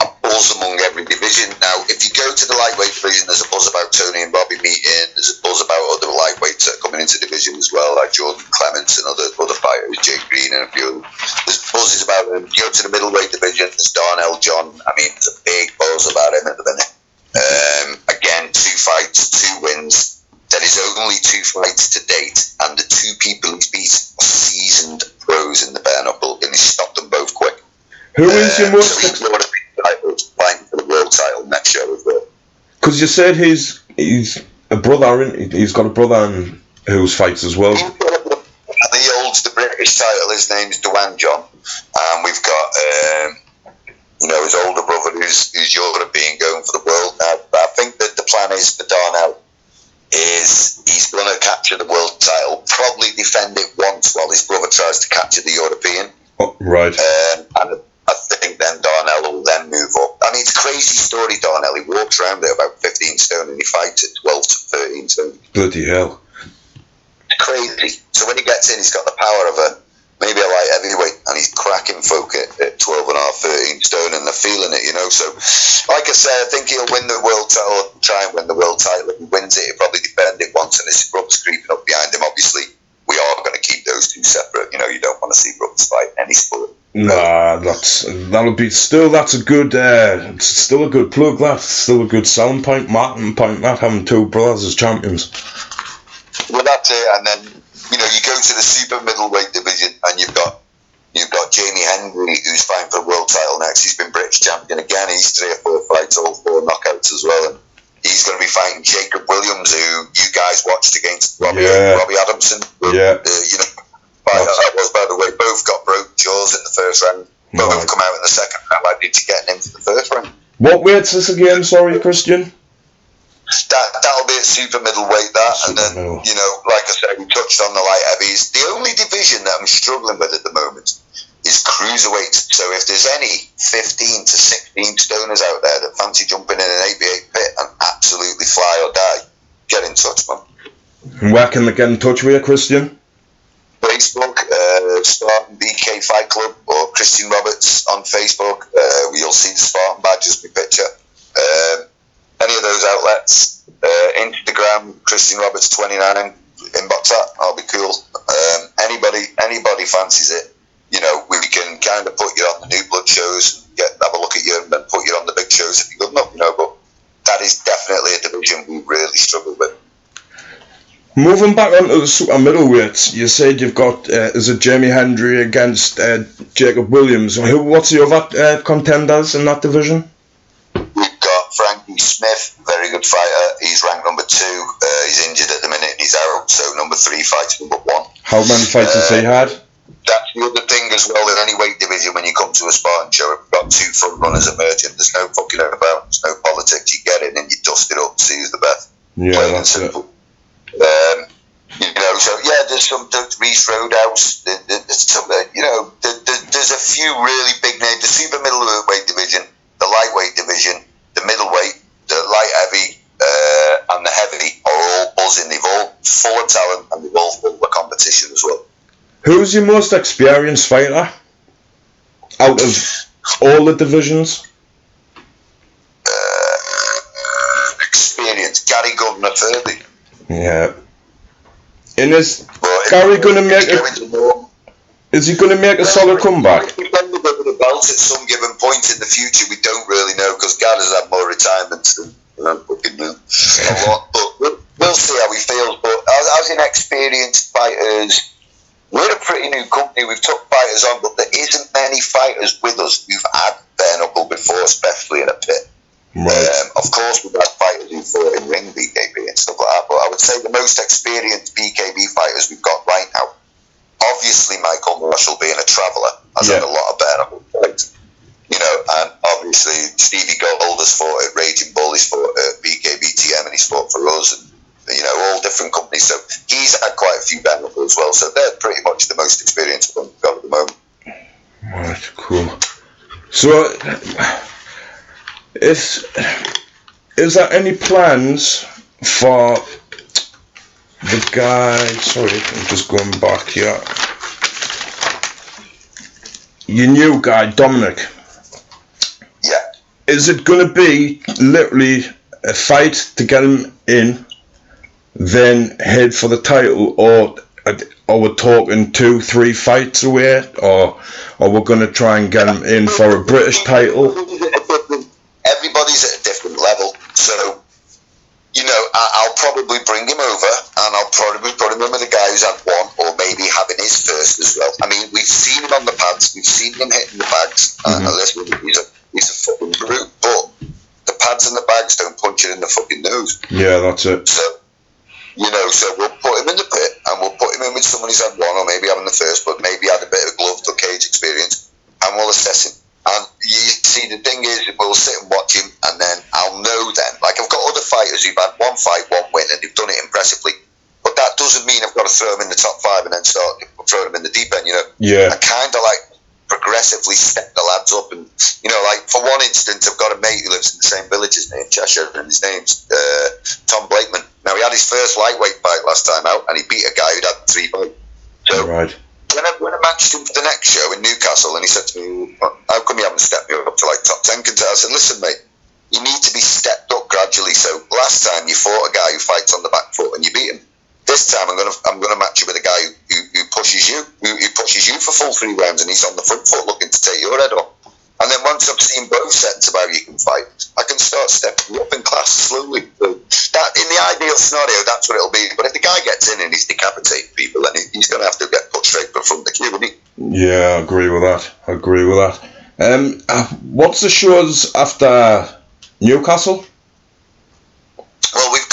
a buzz among every division. Now, if you go to the lightweight division, there's a buzz about Tony and Robbie meeting. There's a buzz about other lightweights that are coming into the division as well, like Jordan Clements and other fighters, Jake Green and a few. There's buzzes about him. You go to the middleweight division, there's Darnell John. I mean, there's a big buzz about him at the minute. Again, 2 fights, 2 wins. There is only 2 fights to date, and the 2 people he's beat are seasoned pros in the bare knuckle, and he stopped them both quick. Who is your most? So he's fighting for the world title next show as well. Because you said he's a brother, he's got a brother who's fights as well. He holds the British title. His name's Dewan John, and we've got his older brother who's European going for the world. Now, I think that the plan is for Darnell is he's going to capture the world title, probably defend it once while his brother tries to capture the European. Oh, right. And I think then Darnell will then move up. I mean, it's a crazy story, Darnell. He walks around at about 15 stone and he fights at 12 to 13 stone. Bloody hell. It's crazy. So when he gets in, he's got the power of maybe a light heavyweight, and he's cracking folk at 12 and a half, 13 stone, and they're feeling it, So, like I said, I think he'll win the world title, try and win the world title. If he wins it, he'll probably defend it once, and his brother's creeping up behind him. Obviously, we are going to keep those 2 separate. You don't want to see brothers fight any sport. Nah, that's a good, it's still a good plug. That's still a good selling point, marketing point. That having 2 brothers as champions. Well, that's it, and then you go to the super middleweight division, and you've got Jamie Henry, who's fighting for the world title next. He's been British champion again. He's 3 or 4 fights, all 4 knockouts as well. And he's going to be fighting Jacob Williams, who you guys watched against Robbie Adamson. Yeah. That was, by the way, both got broke jaws in the first round. Both have come out in the second round. I need to get into the first round. What weight's this again? Sorry, Christian. That'll be at super middleweight, and then, like I said, we touched on the light heavies. The only division that I'm struggling with at the moment is cruiserweight. So if there's any 15 to 16 stoners out there that fancy jumping in an 88 pit and absolutely fly or die, get in touch, man. And where can they get in touch with you, Christian? Facebook, Spartan BKB Fight Club, or Christian Roberts on Facebook. You'll see the Spartan badges, my picture. Any of those outlets, Instagram, Christian Roberts 29, inbox that, I'll be cool. Anybody fancies it, we can kind of put you on the new blood shows, have a look at you, and then put you on the big shows if you're good enough, but that is definitely a division we really struggle with. Moving back onto the super middleweights, you said you've got, is it Jamie Hendry against Jacob Williams? What's the other contenders in that division? We've got Frankie Smith, very good fighter. He's ranked number 2. He's injured at the minute and he's out, so number 3 fights number 1. How many fights has he had? That's the other thing as well in any weight division when you come to a Spartan show. We've got 2 front runners emerging. There's no fucking about. There's no politics. You get in and you dust it up, see who's the best. Yeah, plain that's and simple. it. So yeah, there's some Reese Roadhouse. There's a few really big names. The super middleweight division, the lightweight division, the middleweight, the light heavy, and the heavy are all buzzing. They've all full of talent and they've all full of competition as well. Who's your most experienced fighter out of all the divisions? Experience, Gary Governor Furby. Yeah. And is Gary going to make is he going to make a solid comeback? He's going to go the belt at some given point in the future. We don't really know because Gary's had more retirements than a lot. But we'll see how he feels. But as inexperienced fighters, we're a pretty new company. We've took fighters on, but there isn't many fighters with us who've had bare knuckle before, especially in a pit. Right. Of course, we've had fighters who fought in ring BKB and stuff like that, but I would say the most experienced BKB fighters we've got right now, obviously Michael Marshall being a traveller, has had a lot of bare knuckle fights, and obviously Stevie Gold has fought at Raging Bull, he's fought at BKB TM, and he's fought for us, and all different companies, so he's had quite a few bare knuckle as well, so they're pretty much the most experienced ones we've got at the moment. Right, cool. So, is there any plans for the guy? Sorry, I'm just going back here. your new guy, Dominic. Yeah. Is it going to be literally a fight to get him in, then head for the title, or we're talking 2-3 fights away, or we're going to try and get him in for a British title? Everybody's at a different level, so I'll probably bring him over, and I'll probably put him in with a guy who's had one, or maybe having his first as well. I mean, we've seen him on the pads, we've seen him hitting the bags, and listen, he's a fucking brute, but the pads and the bags don't punch it in the fucking nose. Yeah, that's it. So, so we'll put him in the pit, and we'll put him in with someone who's had one, or maybe having the first, but maybe had a bit of gloved or cage experience, and we'll assess him. And you see, the thing is, we'll sit and watch him, and then I'll know then. Like, I've got other fighters who've had one fight, one win, and they've done it impressively. But that doesn't mean I've got to throw them in the top 5 and then start throwing them in the deep end, Yeah. I kind of like progressively step the lads up. And, like, for one instance, I've got a mate who lives in the same village as me in Cheshire, and his name's Tom Blakeman. Now, he had his first lightweight fight last time out, and he beat a guy who'd had 3 fights. So, right. When I matched him for the next show in Newcastle, and he said to me, how come you haven't stepped me up to like top 10 contender? I said, listen, mate, you need to be stepped up gradually. So last time you fought a guy who fights on the back foot and you beat him. This time I'm gonna match you with a guy who pushes you, who pushes you for full 3 rounds, and he's on the front foot looking to take your head off. And then once I've seen both sets of how you can fight, I can start stepping up in class slowly. So that, in the ideal scenario, that's what it'll be. But if the guy gets in and he's decapitating people, then he's going to have to get put straight in front of the queue, isn't he? Yeah, I agree with that. What's the shows after Newcastle? Well, we've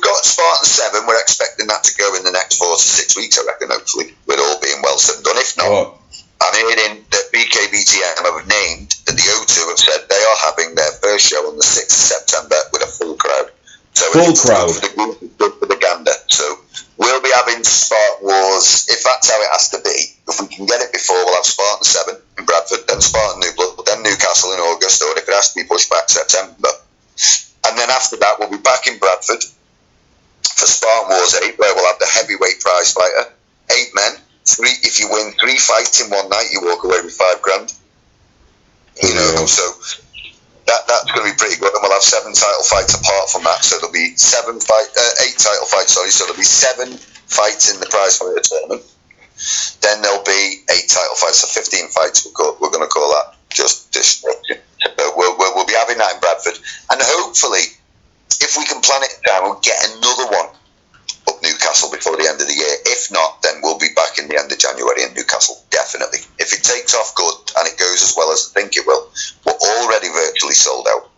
got Spartan 7. We're expecting that to go in the next 4 to 6 weeks, I reckon, hopefully, with all being well said and done. If not, I'm hearing that BKBTM have named that the O2 have said they are having their first show on the 6th of September with a full crowd. So full crowd? Good for the gander. So we'll be having Spartan Wars, if that's how it has to be. If we can get it before, we'll have Spartan 7 in Bradford, then Spartan New Blood, then Newcastle in August, or if it has to be pushed back September. And then after that, we'll be back in Bradford for Spartan Wars 8, where we'll have the heavyweight prize fighter, 8 men. If you win 3 fights in one night, you walk away with $5,000. So that's going to be pretty good. And we'll have 7 title fights apart from that. So there'll be 8 title fights. So there'll be 7 fights in the prize fighter tournament. Then there'll be 8 title fights. So 15 fights. We're going to call that just destruction. We'll be having that in Bradford, and hopefully, if we can plan it down, we'll get another one up Newcastle before the end of the year. If not, then we'll be back in the end of January in Newcastle, definitely. If it takes off good and it goes as well as I think it will, we're already virtually sold out.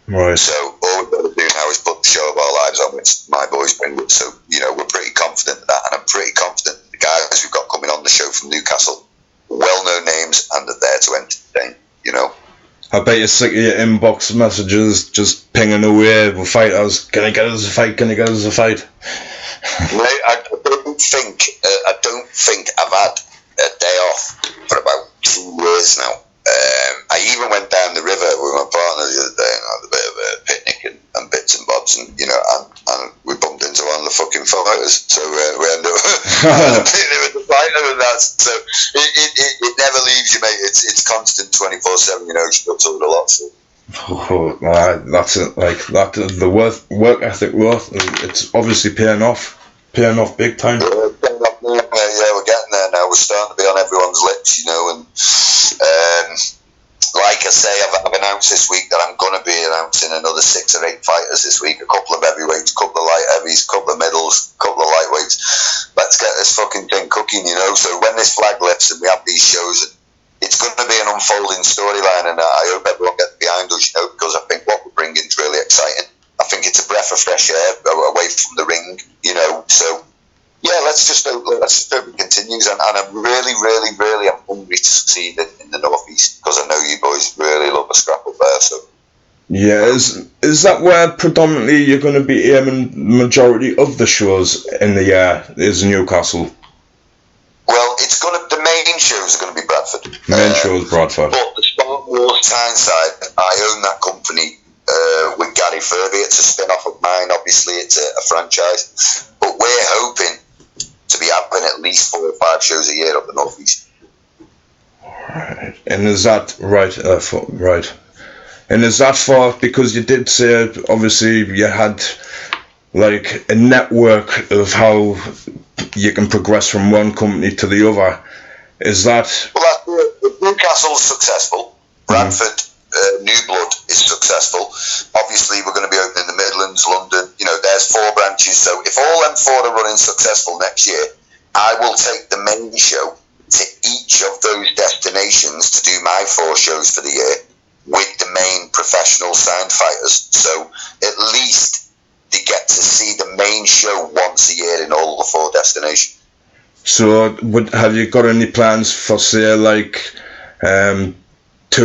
Right. So all we've got to do now is put the show of our lives on, which my boys bring with. So, we're pretty confident of that, and I'm pretty confident the guys we've got coming on the show from Newcastle, well-known names, and are there to entertain, I bet you're sick of your inbox messages just pinging away with fighters. Can I get us a fight? Can I get us a fight? Mate, I don't think I've had a day off for about 2 years now. I even went down the river with my partner the other day and had a bit of a picnic and bits and bobs, and we bumped into one of the fucking fighters, so we ended up picnic with the fighter, and that's so it never leaves you, mate. It's constant 24/7. She puts up with a lot. So. That's it. Like that, the work ethic worth. It's obviously paying off big time. Yeah, we're getting there now. We're starting to be on everyone's lips, and like I say, I've announced this week that I'm going to be announcing another 6 or 8 fighters this week. A couple of heavyweights, a couple of light heavies, a couple of middles, a couple of lightweights. Let's get this fucking thing cooking, So when this flag lifts and we have these shows, it's going to be an unfolding storyline, and I hope everyone gets behind us, because I think what we're bringing is really exciting. I think it's a breath of fresh air away from the ring, So yeah, let's just hope it continues, and I'm really, really, really am hungry to succeed in the Northeast, because I know you boys really love a scrap up there. So yeah, is that where predominantly you're going to be aiming the majority of the shows in the year? Is Newcastle? Well, the main shows are going to be Bradford. Main shows Bradford. But the Spartan Wars Tyneside, I own that company with Gary Furby. It's a spin-off of mine. Obviously, it's a franchise, but we're hoping to be having at least 4 or 5 shows a year up the Northeast. Alright. And is that right? Right. And is that for, because you did say obviously you had like a network of how you can progress from one company to the other? Is that? Well, Newcastle's successful. Bradford, New Blood is successful. Obviously, we're going to be opening the Midlands, London. You know, there's 4 branches. So if all them 4 are running successful next year, I will take the main show to each of those destinations to do my 4 shows for the year with the main professional signed fighters. So at least they get to see the main show once a year in all the 4 destinations. So have you got any plans for, say, like 2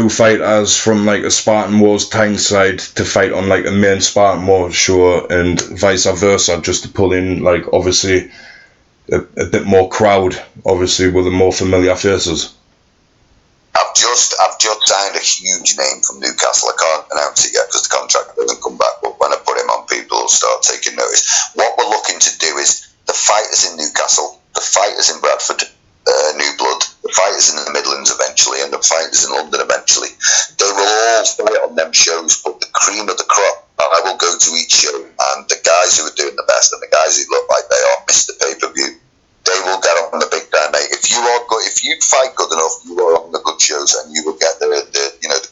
fighters from like a Spartan Wars Tyneside to fight on like a main Spartan Wars show, and vice versa, just to pull in like obviously a bit more crowd, obviously with the more familiar faces? I've just signed a huge name from Newcastle. I can't announce it yet because the contract doesn't come back, but when I put him on, people will start taking notice. What we're looking to do is the fighters in Newcastle, the fighters in Bradford, New Blood, the fighters in the Midlands eventually, and the fighters in London eventually, they will all fight on them shows, but the cream of the crop, and I will go to each show, and the guys who are doing the best and the guys who look like they are Mr. Pay-Per-View, they will get on the big time, mate. If you are good, if you fight good enough, you are on the good shows, and you will get the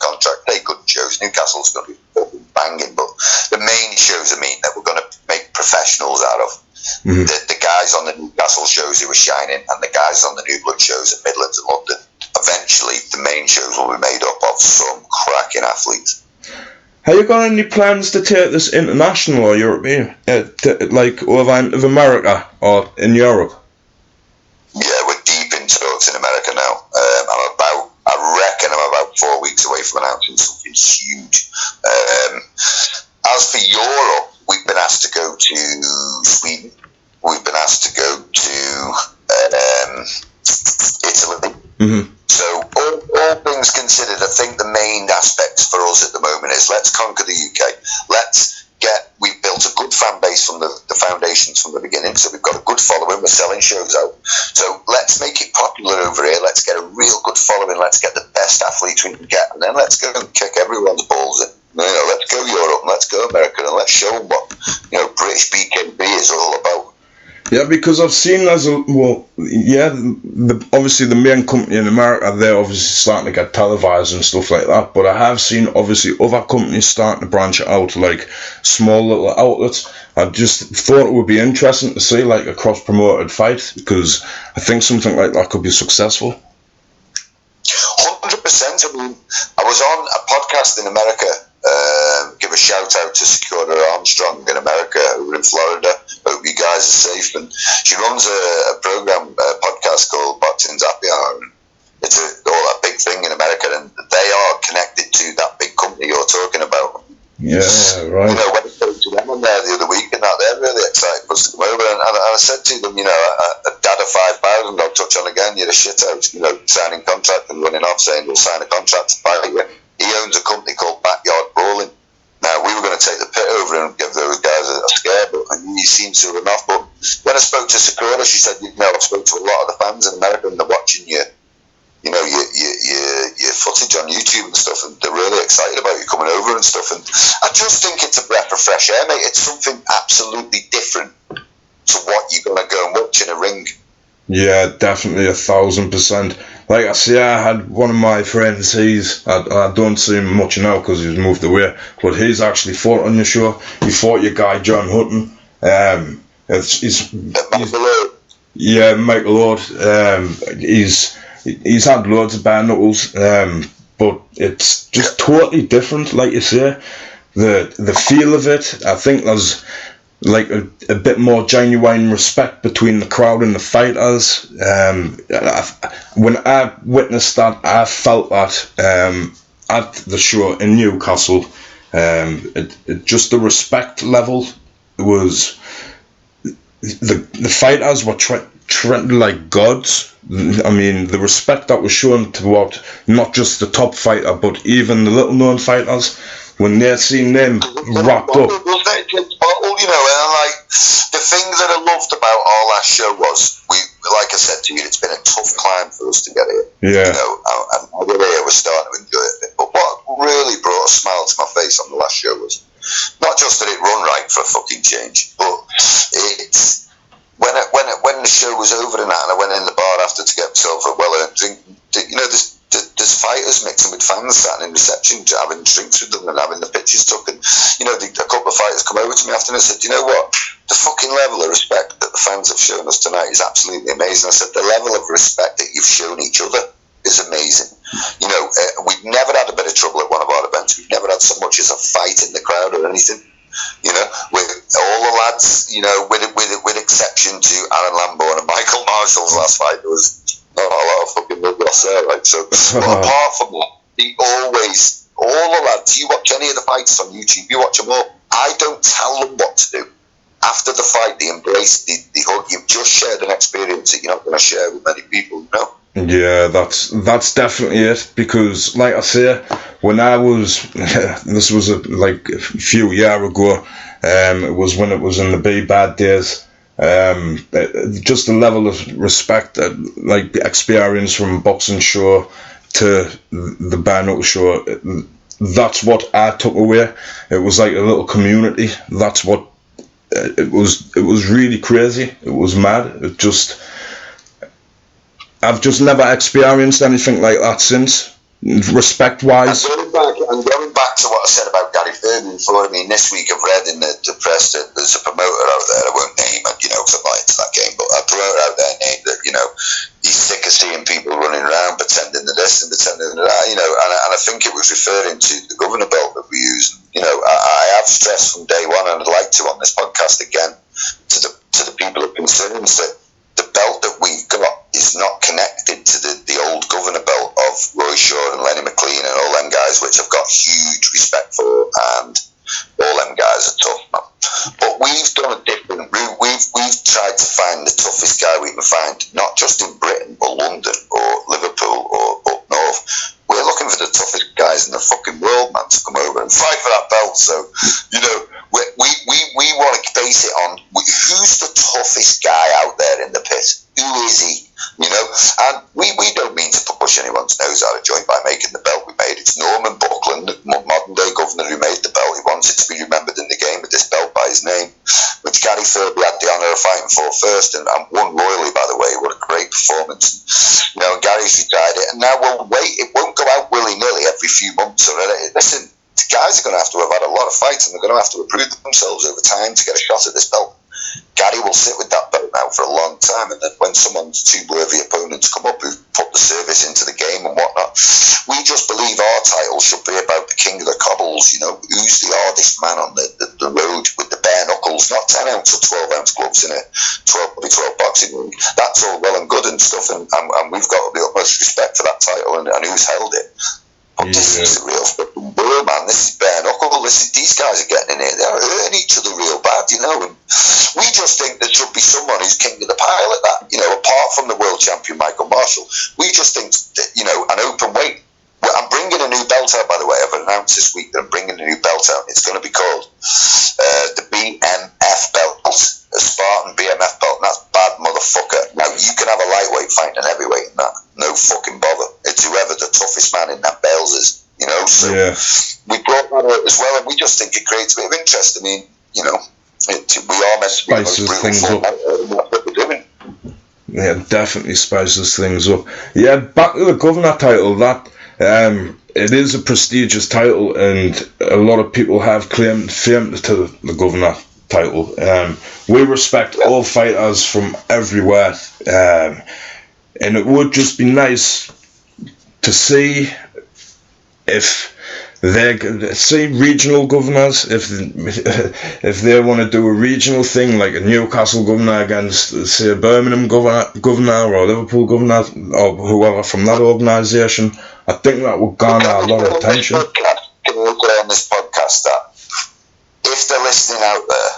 contract. They good shows. Newcastle's going to be fucking banging, but the main shows, I mean, that we're going to make professionals out of. Mm-hmm. The guys on the Newcastle shows who are shining, and the guys on the New Blood shows in Midlands and London. Eventually, the main shows will be made up of some cracking athletes. Have you got any plans to take this international or European, like over into America or in Europe? Yeah, we're deep in talks in America now. I reckon I'm about 4 weeks away from announcing something huge. As for Europe, we've been asked to go to Sweden. We've been asked to go to Italy. Mm-hmm. So all things considered, I think the main aspects for us at the moment is let's conquer the UK. We've built a good fan base from the foundations from the beginning, so we've got a good following, we're selling shows out. So let's make it popular over here, let's get a real good following, let's get the best athletes we can get, and then let's go and kick everyone's balls in. Let's go Europe, and let's go America, and let's show them what British BKB is all about. Yeah, because I've seen obviously the main company in America, they're obviously starting to get televised and stuff like that, but I have seen obviously other companies starting to branch out, like small little outlets. I just thought it would be interesting to see like a cross-promoted fight, because I think something like that could be successful. 100%. I mean, I was on a podcast in America. Give a shout out to Sakura Armstrong in America, over in Florida. Hope you guys are safe. And she runs a podcast called Boxing's Happy Hour. It's a big thing in America, and they are connected to that big company you're talking about. Yeah, right. When I spoke to them on there the other week, and that they're really excited for us to come over. And I said to them, a dad of 5,000, I'll touch on again, you're a shit out, signing contract and running off saying we'll sign a contract to fight you. He owns a company called Backyard Brawling. Now, we were going to take the pit over and give those guys a scare, but he seems to have enough. But when I spoke to Sakura, she said, I spoke to a lot of the fans in America, and they're watching your footage on YouTube and stuff, and they're really excited about you coming over and stuff. And I just think it's a breath of fresh air, mate. It's something absolutely different to what you're going to go and watch in a ring. Yeah, definitely 1,000%. Like I say, I had one of my friends, I don't see him much now because he's moved away, but he's actually fought on your show. He fought your guy John Hutton. Michael Lord. He's had loads of bare knuckles, but it's just totally different. Like you say, the feel of it. I think there's like a bit more genuine respect between the crowd and the fighters. When I witnessed that, I felt that at the show in Newcastle. Just the respect level was, the fighters were treated like gods. I mean, the respect that was shown to not just the top fighter, but even the little known fighters, when they're seeing them wrapped up. And like the thing that I loved about our last show was like I said to you, it's been a tough climb for us to get here. Yeah. You know, and we're here, we're starting to enjoy it. But what really brought a smile to my face on the last show was not just that it run right for a fucking change, but it's when the show was over and I went in the bar after to get myself a well and drink. You know, there's fighters mixing with fans sat in reception, having drinks with them and having the pictures took. And you know, a couple of fighters come over to me after and said, "You know what? The fucking level of respect that the fans have shown us tonight is absolutely amazing." I said, "The level of respect that you've shown each other is amazing. You know, we've never had a bit of trouble at one of our events. We've never had so much as a fight in the crowd or anything. You know, with all the lads, you know, with exception to Aaron Lamborn and Michael Marshall's last fight, there was not a lot of fucking blood loss there, right? So, but apart from that, all the lads, you watch any of the fights on YouTube, you watch them all. I don't tell them what to do. After the fight, they embrace the hug. You've just shared an experience that you're not going to share with many people, you know? Yeah, that's definitely it. Because, like I say, when I was, this was a few years ago. It was when it was in the B-Bad days. Just the level of respect that, like, experience from boxing show to the bare knuckle show. That's what I took away. It was like a little community. That's what it was. It was really crazy. It was mad. I've just never experienced anything like that since, respect-wise. And going back to what I said about Gary Fairman before, I mean, this week I've read in the press that there's a promoter out there, I won't name it, you know, because I'm not into that game, but a promoter out there named that, you know, he's sick of seeing people running around pretending to this and pretending to that, you know, and I think it was referring to the governor belt that we use. You know, I have stressed from day one, and I'd like to on this podcast again, to the people of concerns that the belt that we've got is not connected to the old governor belt of Roy Shaw and Lenny McLean and all them guys, which I've got huge respect for, and all them guys are tough, man. But we've done a different route. We've tried to find the toughest guy we can find, not just in Britain or London or Liverpool or up north. We're looking for the toughest guys in the fucking world, man, to come over and fight for that belt. So, you know, we want to base it on who's the toughest guy out there in the pit. Who is he? You know, and we don't mean to push anyone's nose out of joint by making the belt we made. It's Norman Buckland, the modern day governor, who made the belt. He wants it to be remembered in the game with this belt by his name, which Gary Furby had the honour of fighting for first and won royally, by the way. What a great performance. You know, and Gary's retired it, and now we'll wait. It won't go out willy-nilly every few months. Listen, the guys are going to have had a lot of fights, and they're going to have to improve themselves over time to get a shot at this belt. Gary will sit with that belt now for a long time, and then when someone's two worthy opponents come up who've put the service into the game and whatnot, we just believe our title should be about the king of the cobbles, you know, who's the hardest man on the road with the bare knuckles, not 10 ounce or 12 ounce gloves in a 12 boxing ring. That's all well and good and stuff, and we've got the utmost respect for that title and who's held it. But this is the real fucking world, man. This is bare knuckle. These guys are getting in here. They're hurting each other real bad, you know. And we just think there should be someone who's king of the pile at that, you know, apart from the world champion Michael Marshall. We just think that, you know, an open weight. Well, I'm bringing a new belt out, by the way. I've announced this week that I'm bringing a new belt out. It's going to be called the BMF belt, a Spartan BMF belt, and that's bad motherfucker. Now, you can have a lightweight fight and a heavyweight in that. No fucking bother. It's whoever the toughest man in that bells is, you know. So we brought that out as well, and we just think it creates a bit of interest. I mean, you know, we are meant to be the most brutal format, and that's what we're doing. Yeah, definitely spices things up. Yeah, back to the governor title, that it is a prestigious title, and a lot of people have claimed fame to the governor title. We respect all fighters from everywhere, and it would just be nice to see if regional governors, if they want to do a regional thing, like a Newcastle governor against, say, a Birmingham governor or Liverpool governor or whoever from that organisation. I think that would garner a lot of attention. Can we say on this podcast that if they're listening out there,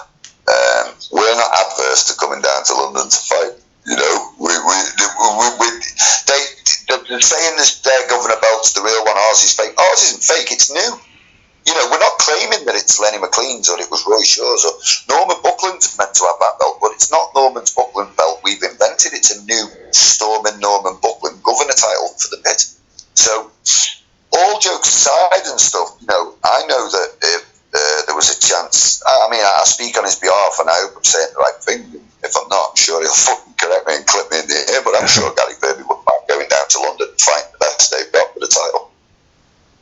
we're not adverse to coming down to London to fight. You know, they're saying this, their governor belt's the real one, ours is fake. Ours isn't fake, it's new. You know, we're not claiming that it's Lenny McLean's or it was Roy Shaw's or Norman Buckland's meant to have that belt, but it's not Norman's Buckland belt we've invented. presented. It's a new Stormin Norman Buckland governor title for the pit. So, all jokes aside and stuff, I know that if there was a chance, I speak on his behalf, and I hope I'm saying the right thing. If I'm not, I'm sure he'll fucking correct me and clip me in the ear, but I'm sure Gary Kirby wouldn't mind going down to London and fighting the best they've got for the title.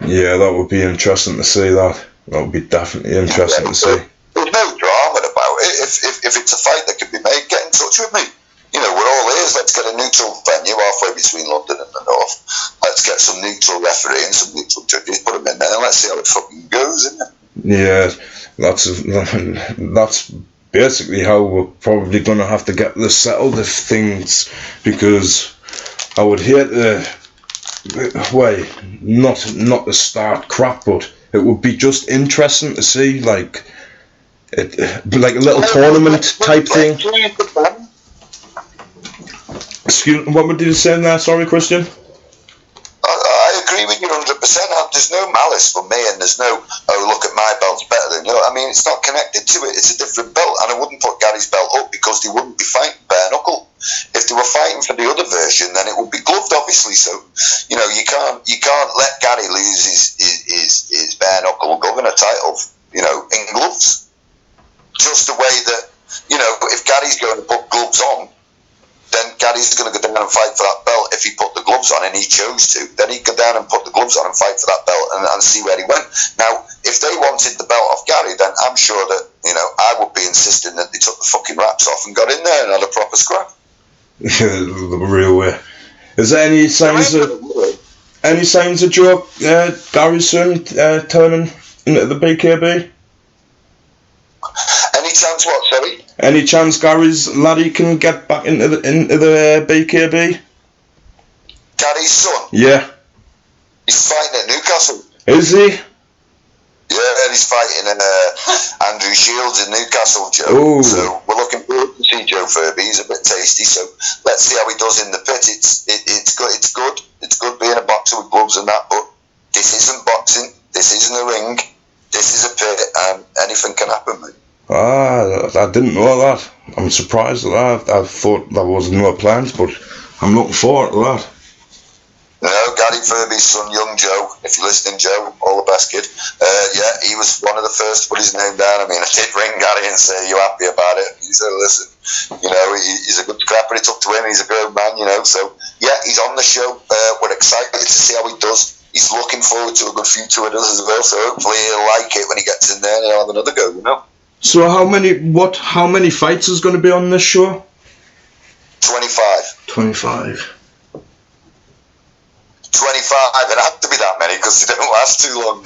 Yeah, that would be interesting to see that. That would be definitely interesting to see. There's no drama about it. If it's a fight that can be made, get in touch with me. We're all ears. Let's get a neutral venue halfway between London and the north. Let's get some neutral referee and some neutral judges, put them in there, and let's see how it fucking goes, isn't it? Yeah, that's basically how we're probably going to have to get this settled if things, because I would hate to, not to start crap, but it would be just interesting to see, like a little tournament type thing. Excuse, what were you saying there? Sorry, Christian. I agree with you 100%. There's no malice for me, and there's no, look at my belt's better than you. It's not connected to it. It's a different belt, and I wouldn't put Gary's belt up because they wouldn't be fighting bare knuckle. If they were fighting for the other version, then it would be gloved, obviously. So, you can't let Gary lose his bare knuckle governor title, in gloves. Just the way that, if Gary's going to put gloves on, then Gary's going to go down and fight for that belt. If he put the gloves on and he chose to, then he'd go down and put the gloves on and fight for that belt and see where he went. Now, if they wanted the belt off Gary, then I'm sure that, I would be insisting that they took the fucking wraps off and got in there and had a proper scrap. The real way. Is there any signs of Joe Gary's soon turning into the BKB? Any chance what, sorry? Any chance Gary's laddie can get back into the BKB? Gary's son? Yeah. He's fighting at Newcastle. Is he? Yeah, and he's fighting Andrew Shields in Newcastle, Joe. Ooh. So we're looking forward to see Joe Furby. He's a bit tasty, so let's see how he does in the pit. It's good. It's good being a boxer with gloves and that, but this isn't boxing. This isn't a ring. This is a pit, and anything can happen, mate. I didn't know that. I'm surprised at that. I thought there was no plans, but I'm looking forward to that. No, Gary Furby's son, young Joe. If you're listening, Joe, all the best, kid. He was one of the first to put his name down. I did ring Gary and say, "Are you happy about it?" He said, "Listen, he's a good scrapper. It's up to him. He's a grown man, So yeah, he's on the show. We're excited to see how he does. He's looking forward to a good future with us as well. So hopefully he'll like it when he gets in there and he'll have another go. So how many fights is going to be on this show? 25. 25. It had to be that many because they don't last too long.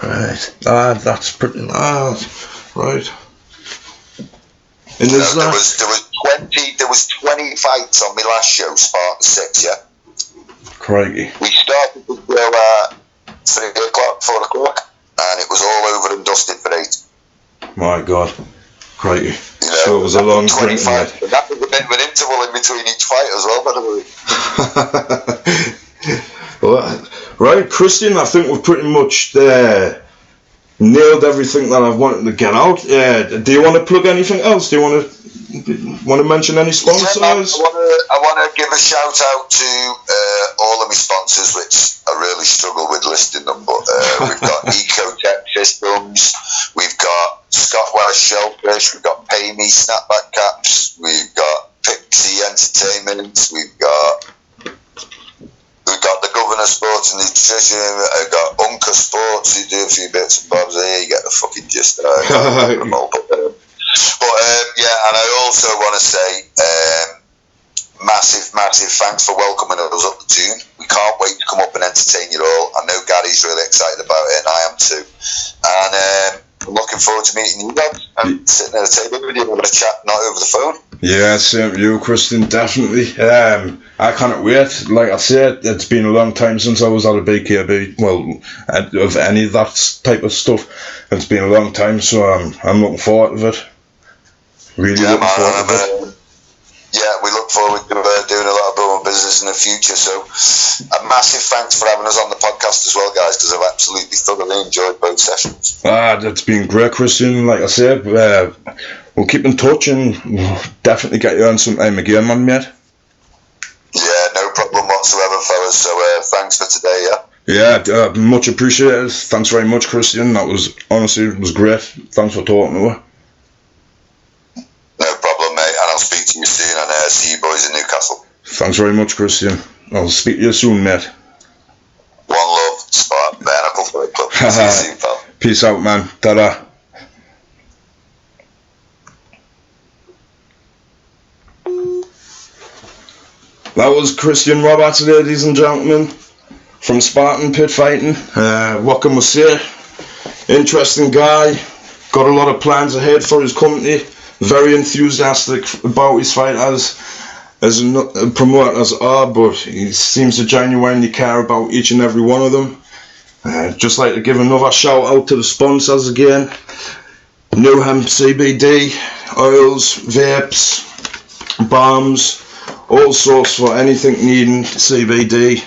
Right. That's pretty nice. Right. And there was 20 fights on my last show, Spartan 6, yeah. Crikey. We started to go at 3 o'clock, 4 o'clock, and it was all over and dusted for 8. My God. Crikey. So it was a long 25. That was a bit of an interval in between each fight as well, by the way. Well, right, Christian, I think we've pretty much nailed everything that I've wanted to get out. Do you want to plug anything else? Do you want to mention any sponsors? Yeah, I want to give a shout out to all of my sponsors, which I really struggle with listing them, but we've got Ecotech Systems, we've got Scott West Shellfish, we've got Pay Me Snapback Caps, we've got Pixie Entertainment, we've got the Governor Sports and Nutrition, we've got Unca Sports, who do a few bits and bobs there, you get the fucking gist. But and I also want to say massive thanks for welcoming us up the tune. We can't wait to come up and entertain you all. I know Gary's really excited about it, and I am too. And I'm looking forward to meeting you guys and sitting at a table with you and having a chat, not over the phone. Yeah, same to you, Christian, definitely. I can't wait. Like I said, it's been a long time since I was at a BKB, of any of that type of stuff. It's been a long time, so I'm looking forward to it. Really looking forward to it. We look forward to doing a lot of Bowman business in the future. So a massive thanks for having us on the podcast as well, guys, because I've absolutely thoroughly enjoyed both sessions. That's been great, Christian. Like I said, we'll keep in touch and we'll definitely get you on sometime again, man, mate. Yeah, no problem whatsoever, fellas. So thanks for today, yeah? Yeah, much appreciated. Thanks very much, Christian. That was, honestly, it was great. Thanks for talking to her. No problem, mate. And I'll speak to you soon and see you boys in Newcastle. Thanks very much, Christian. I'll speak to you soon, mate. One love, Spartan BKB. See you soon, pal. Peace out, man. Ta-da. That was Christian Roberts, ladies and gentlemen, from Spartan Pit Fighting. What can we say? Interesting guy. Got a lot of plans ahead for his company. Very enthusiastic about his fight as promoters are, but he seems to genuinely care about each and every one of them. Just like to give another shout out to the sponsors again. New Hemp CBD, oils, vapes, balms, all sorts for anything needing CBD.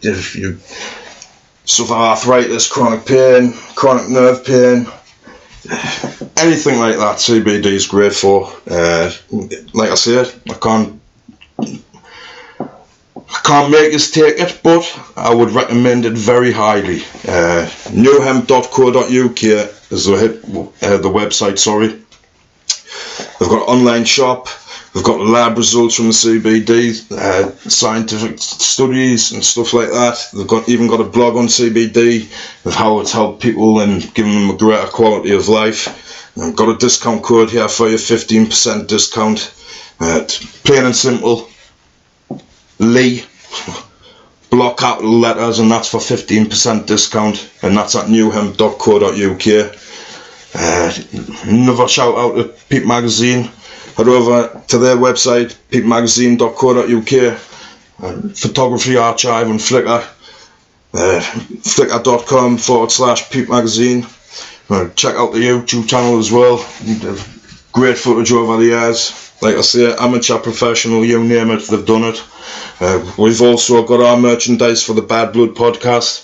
If you suffer arthritis, chronic pain, chronic nerve pain, anything like that, CBD is great for. Like I said, I can't make us take it, but I would recommend it very highly. newhemp.co.uk is the website, sorry. They've got an online shop. They've got lab results from the CBD, scientific studies and stuff like that. They've even got a blog on CBD of how it's helped people and given them a greater quality of life. And I've got a discount code here for you, 15% discount. Plain and simple, Lee, block capital letters, and that's for 15% discount, and that's at newhemp.co.uk. Another shout out to Peep Magazine. Head over to their website, peepmagazine.co.uk, photography archive on Flickr, flickr.com/Peep Magazine. Check out the YouTube channel as well. Great footage over the years. Like I say, amateur, professional, you name it, they've done it. We've also got our merchandise for the Bad Blood podcast.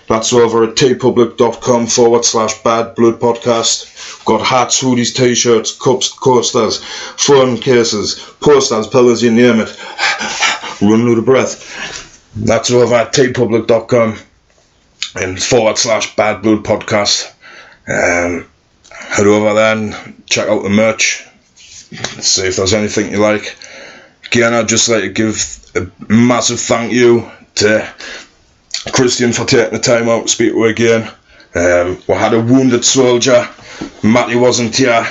That's over at tpublic.com/Bad Blood podcast. We've got hats, hoodies, t-shirts, cups, coasters, phone cases, posters, pillars, you name it. Run out of breath. That's over at tpublic.com and /Bad Blood podcast. Head over there and check out the merch. See if there's anything you like. Again, I'd just like to give a massive thank you to Christian for taking the time out to speak to again. We had a wounded soldier. Matty wasn't here,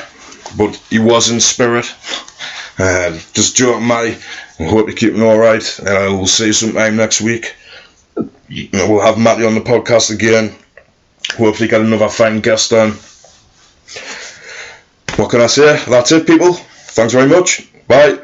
but he was in spirit. Just joking, Matty. I hope you're keeping alright. We'll see you sometime next week. We'll have Matty on the podcast again. Hopefully get another fine guest on. What can I say? That's it, people. Thanks very much. Bye.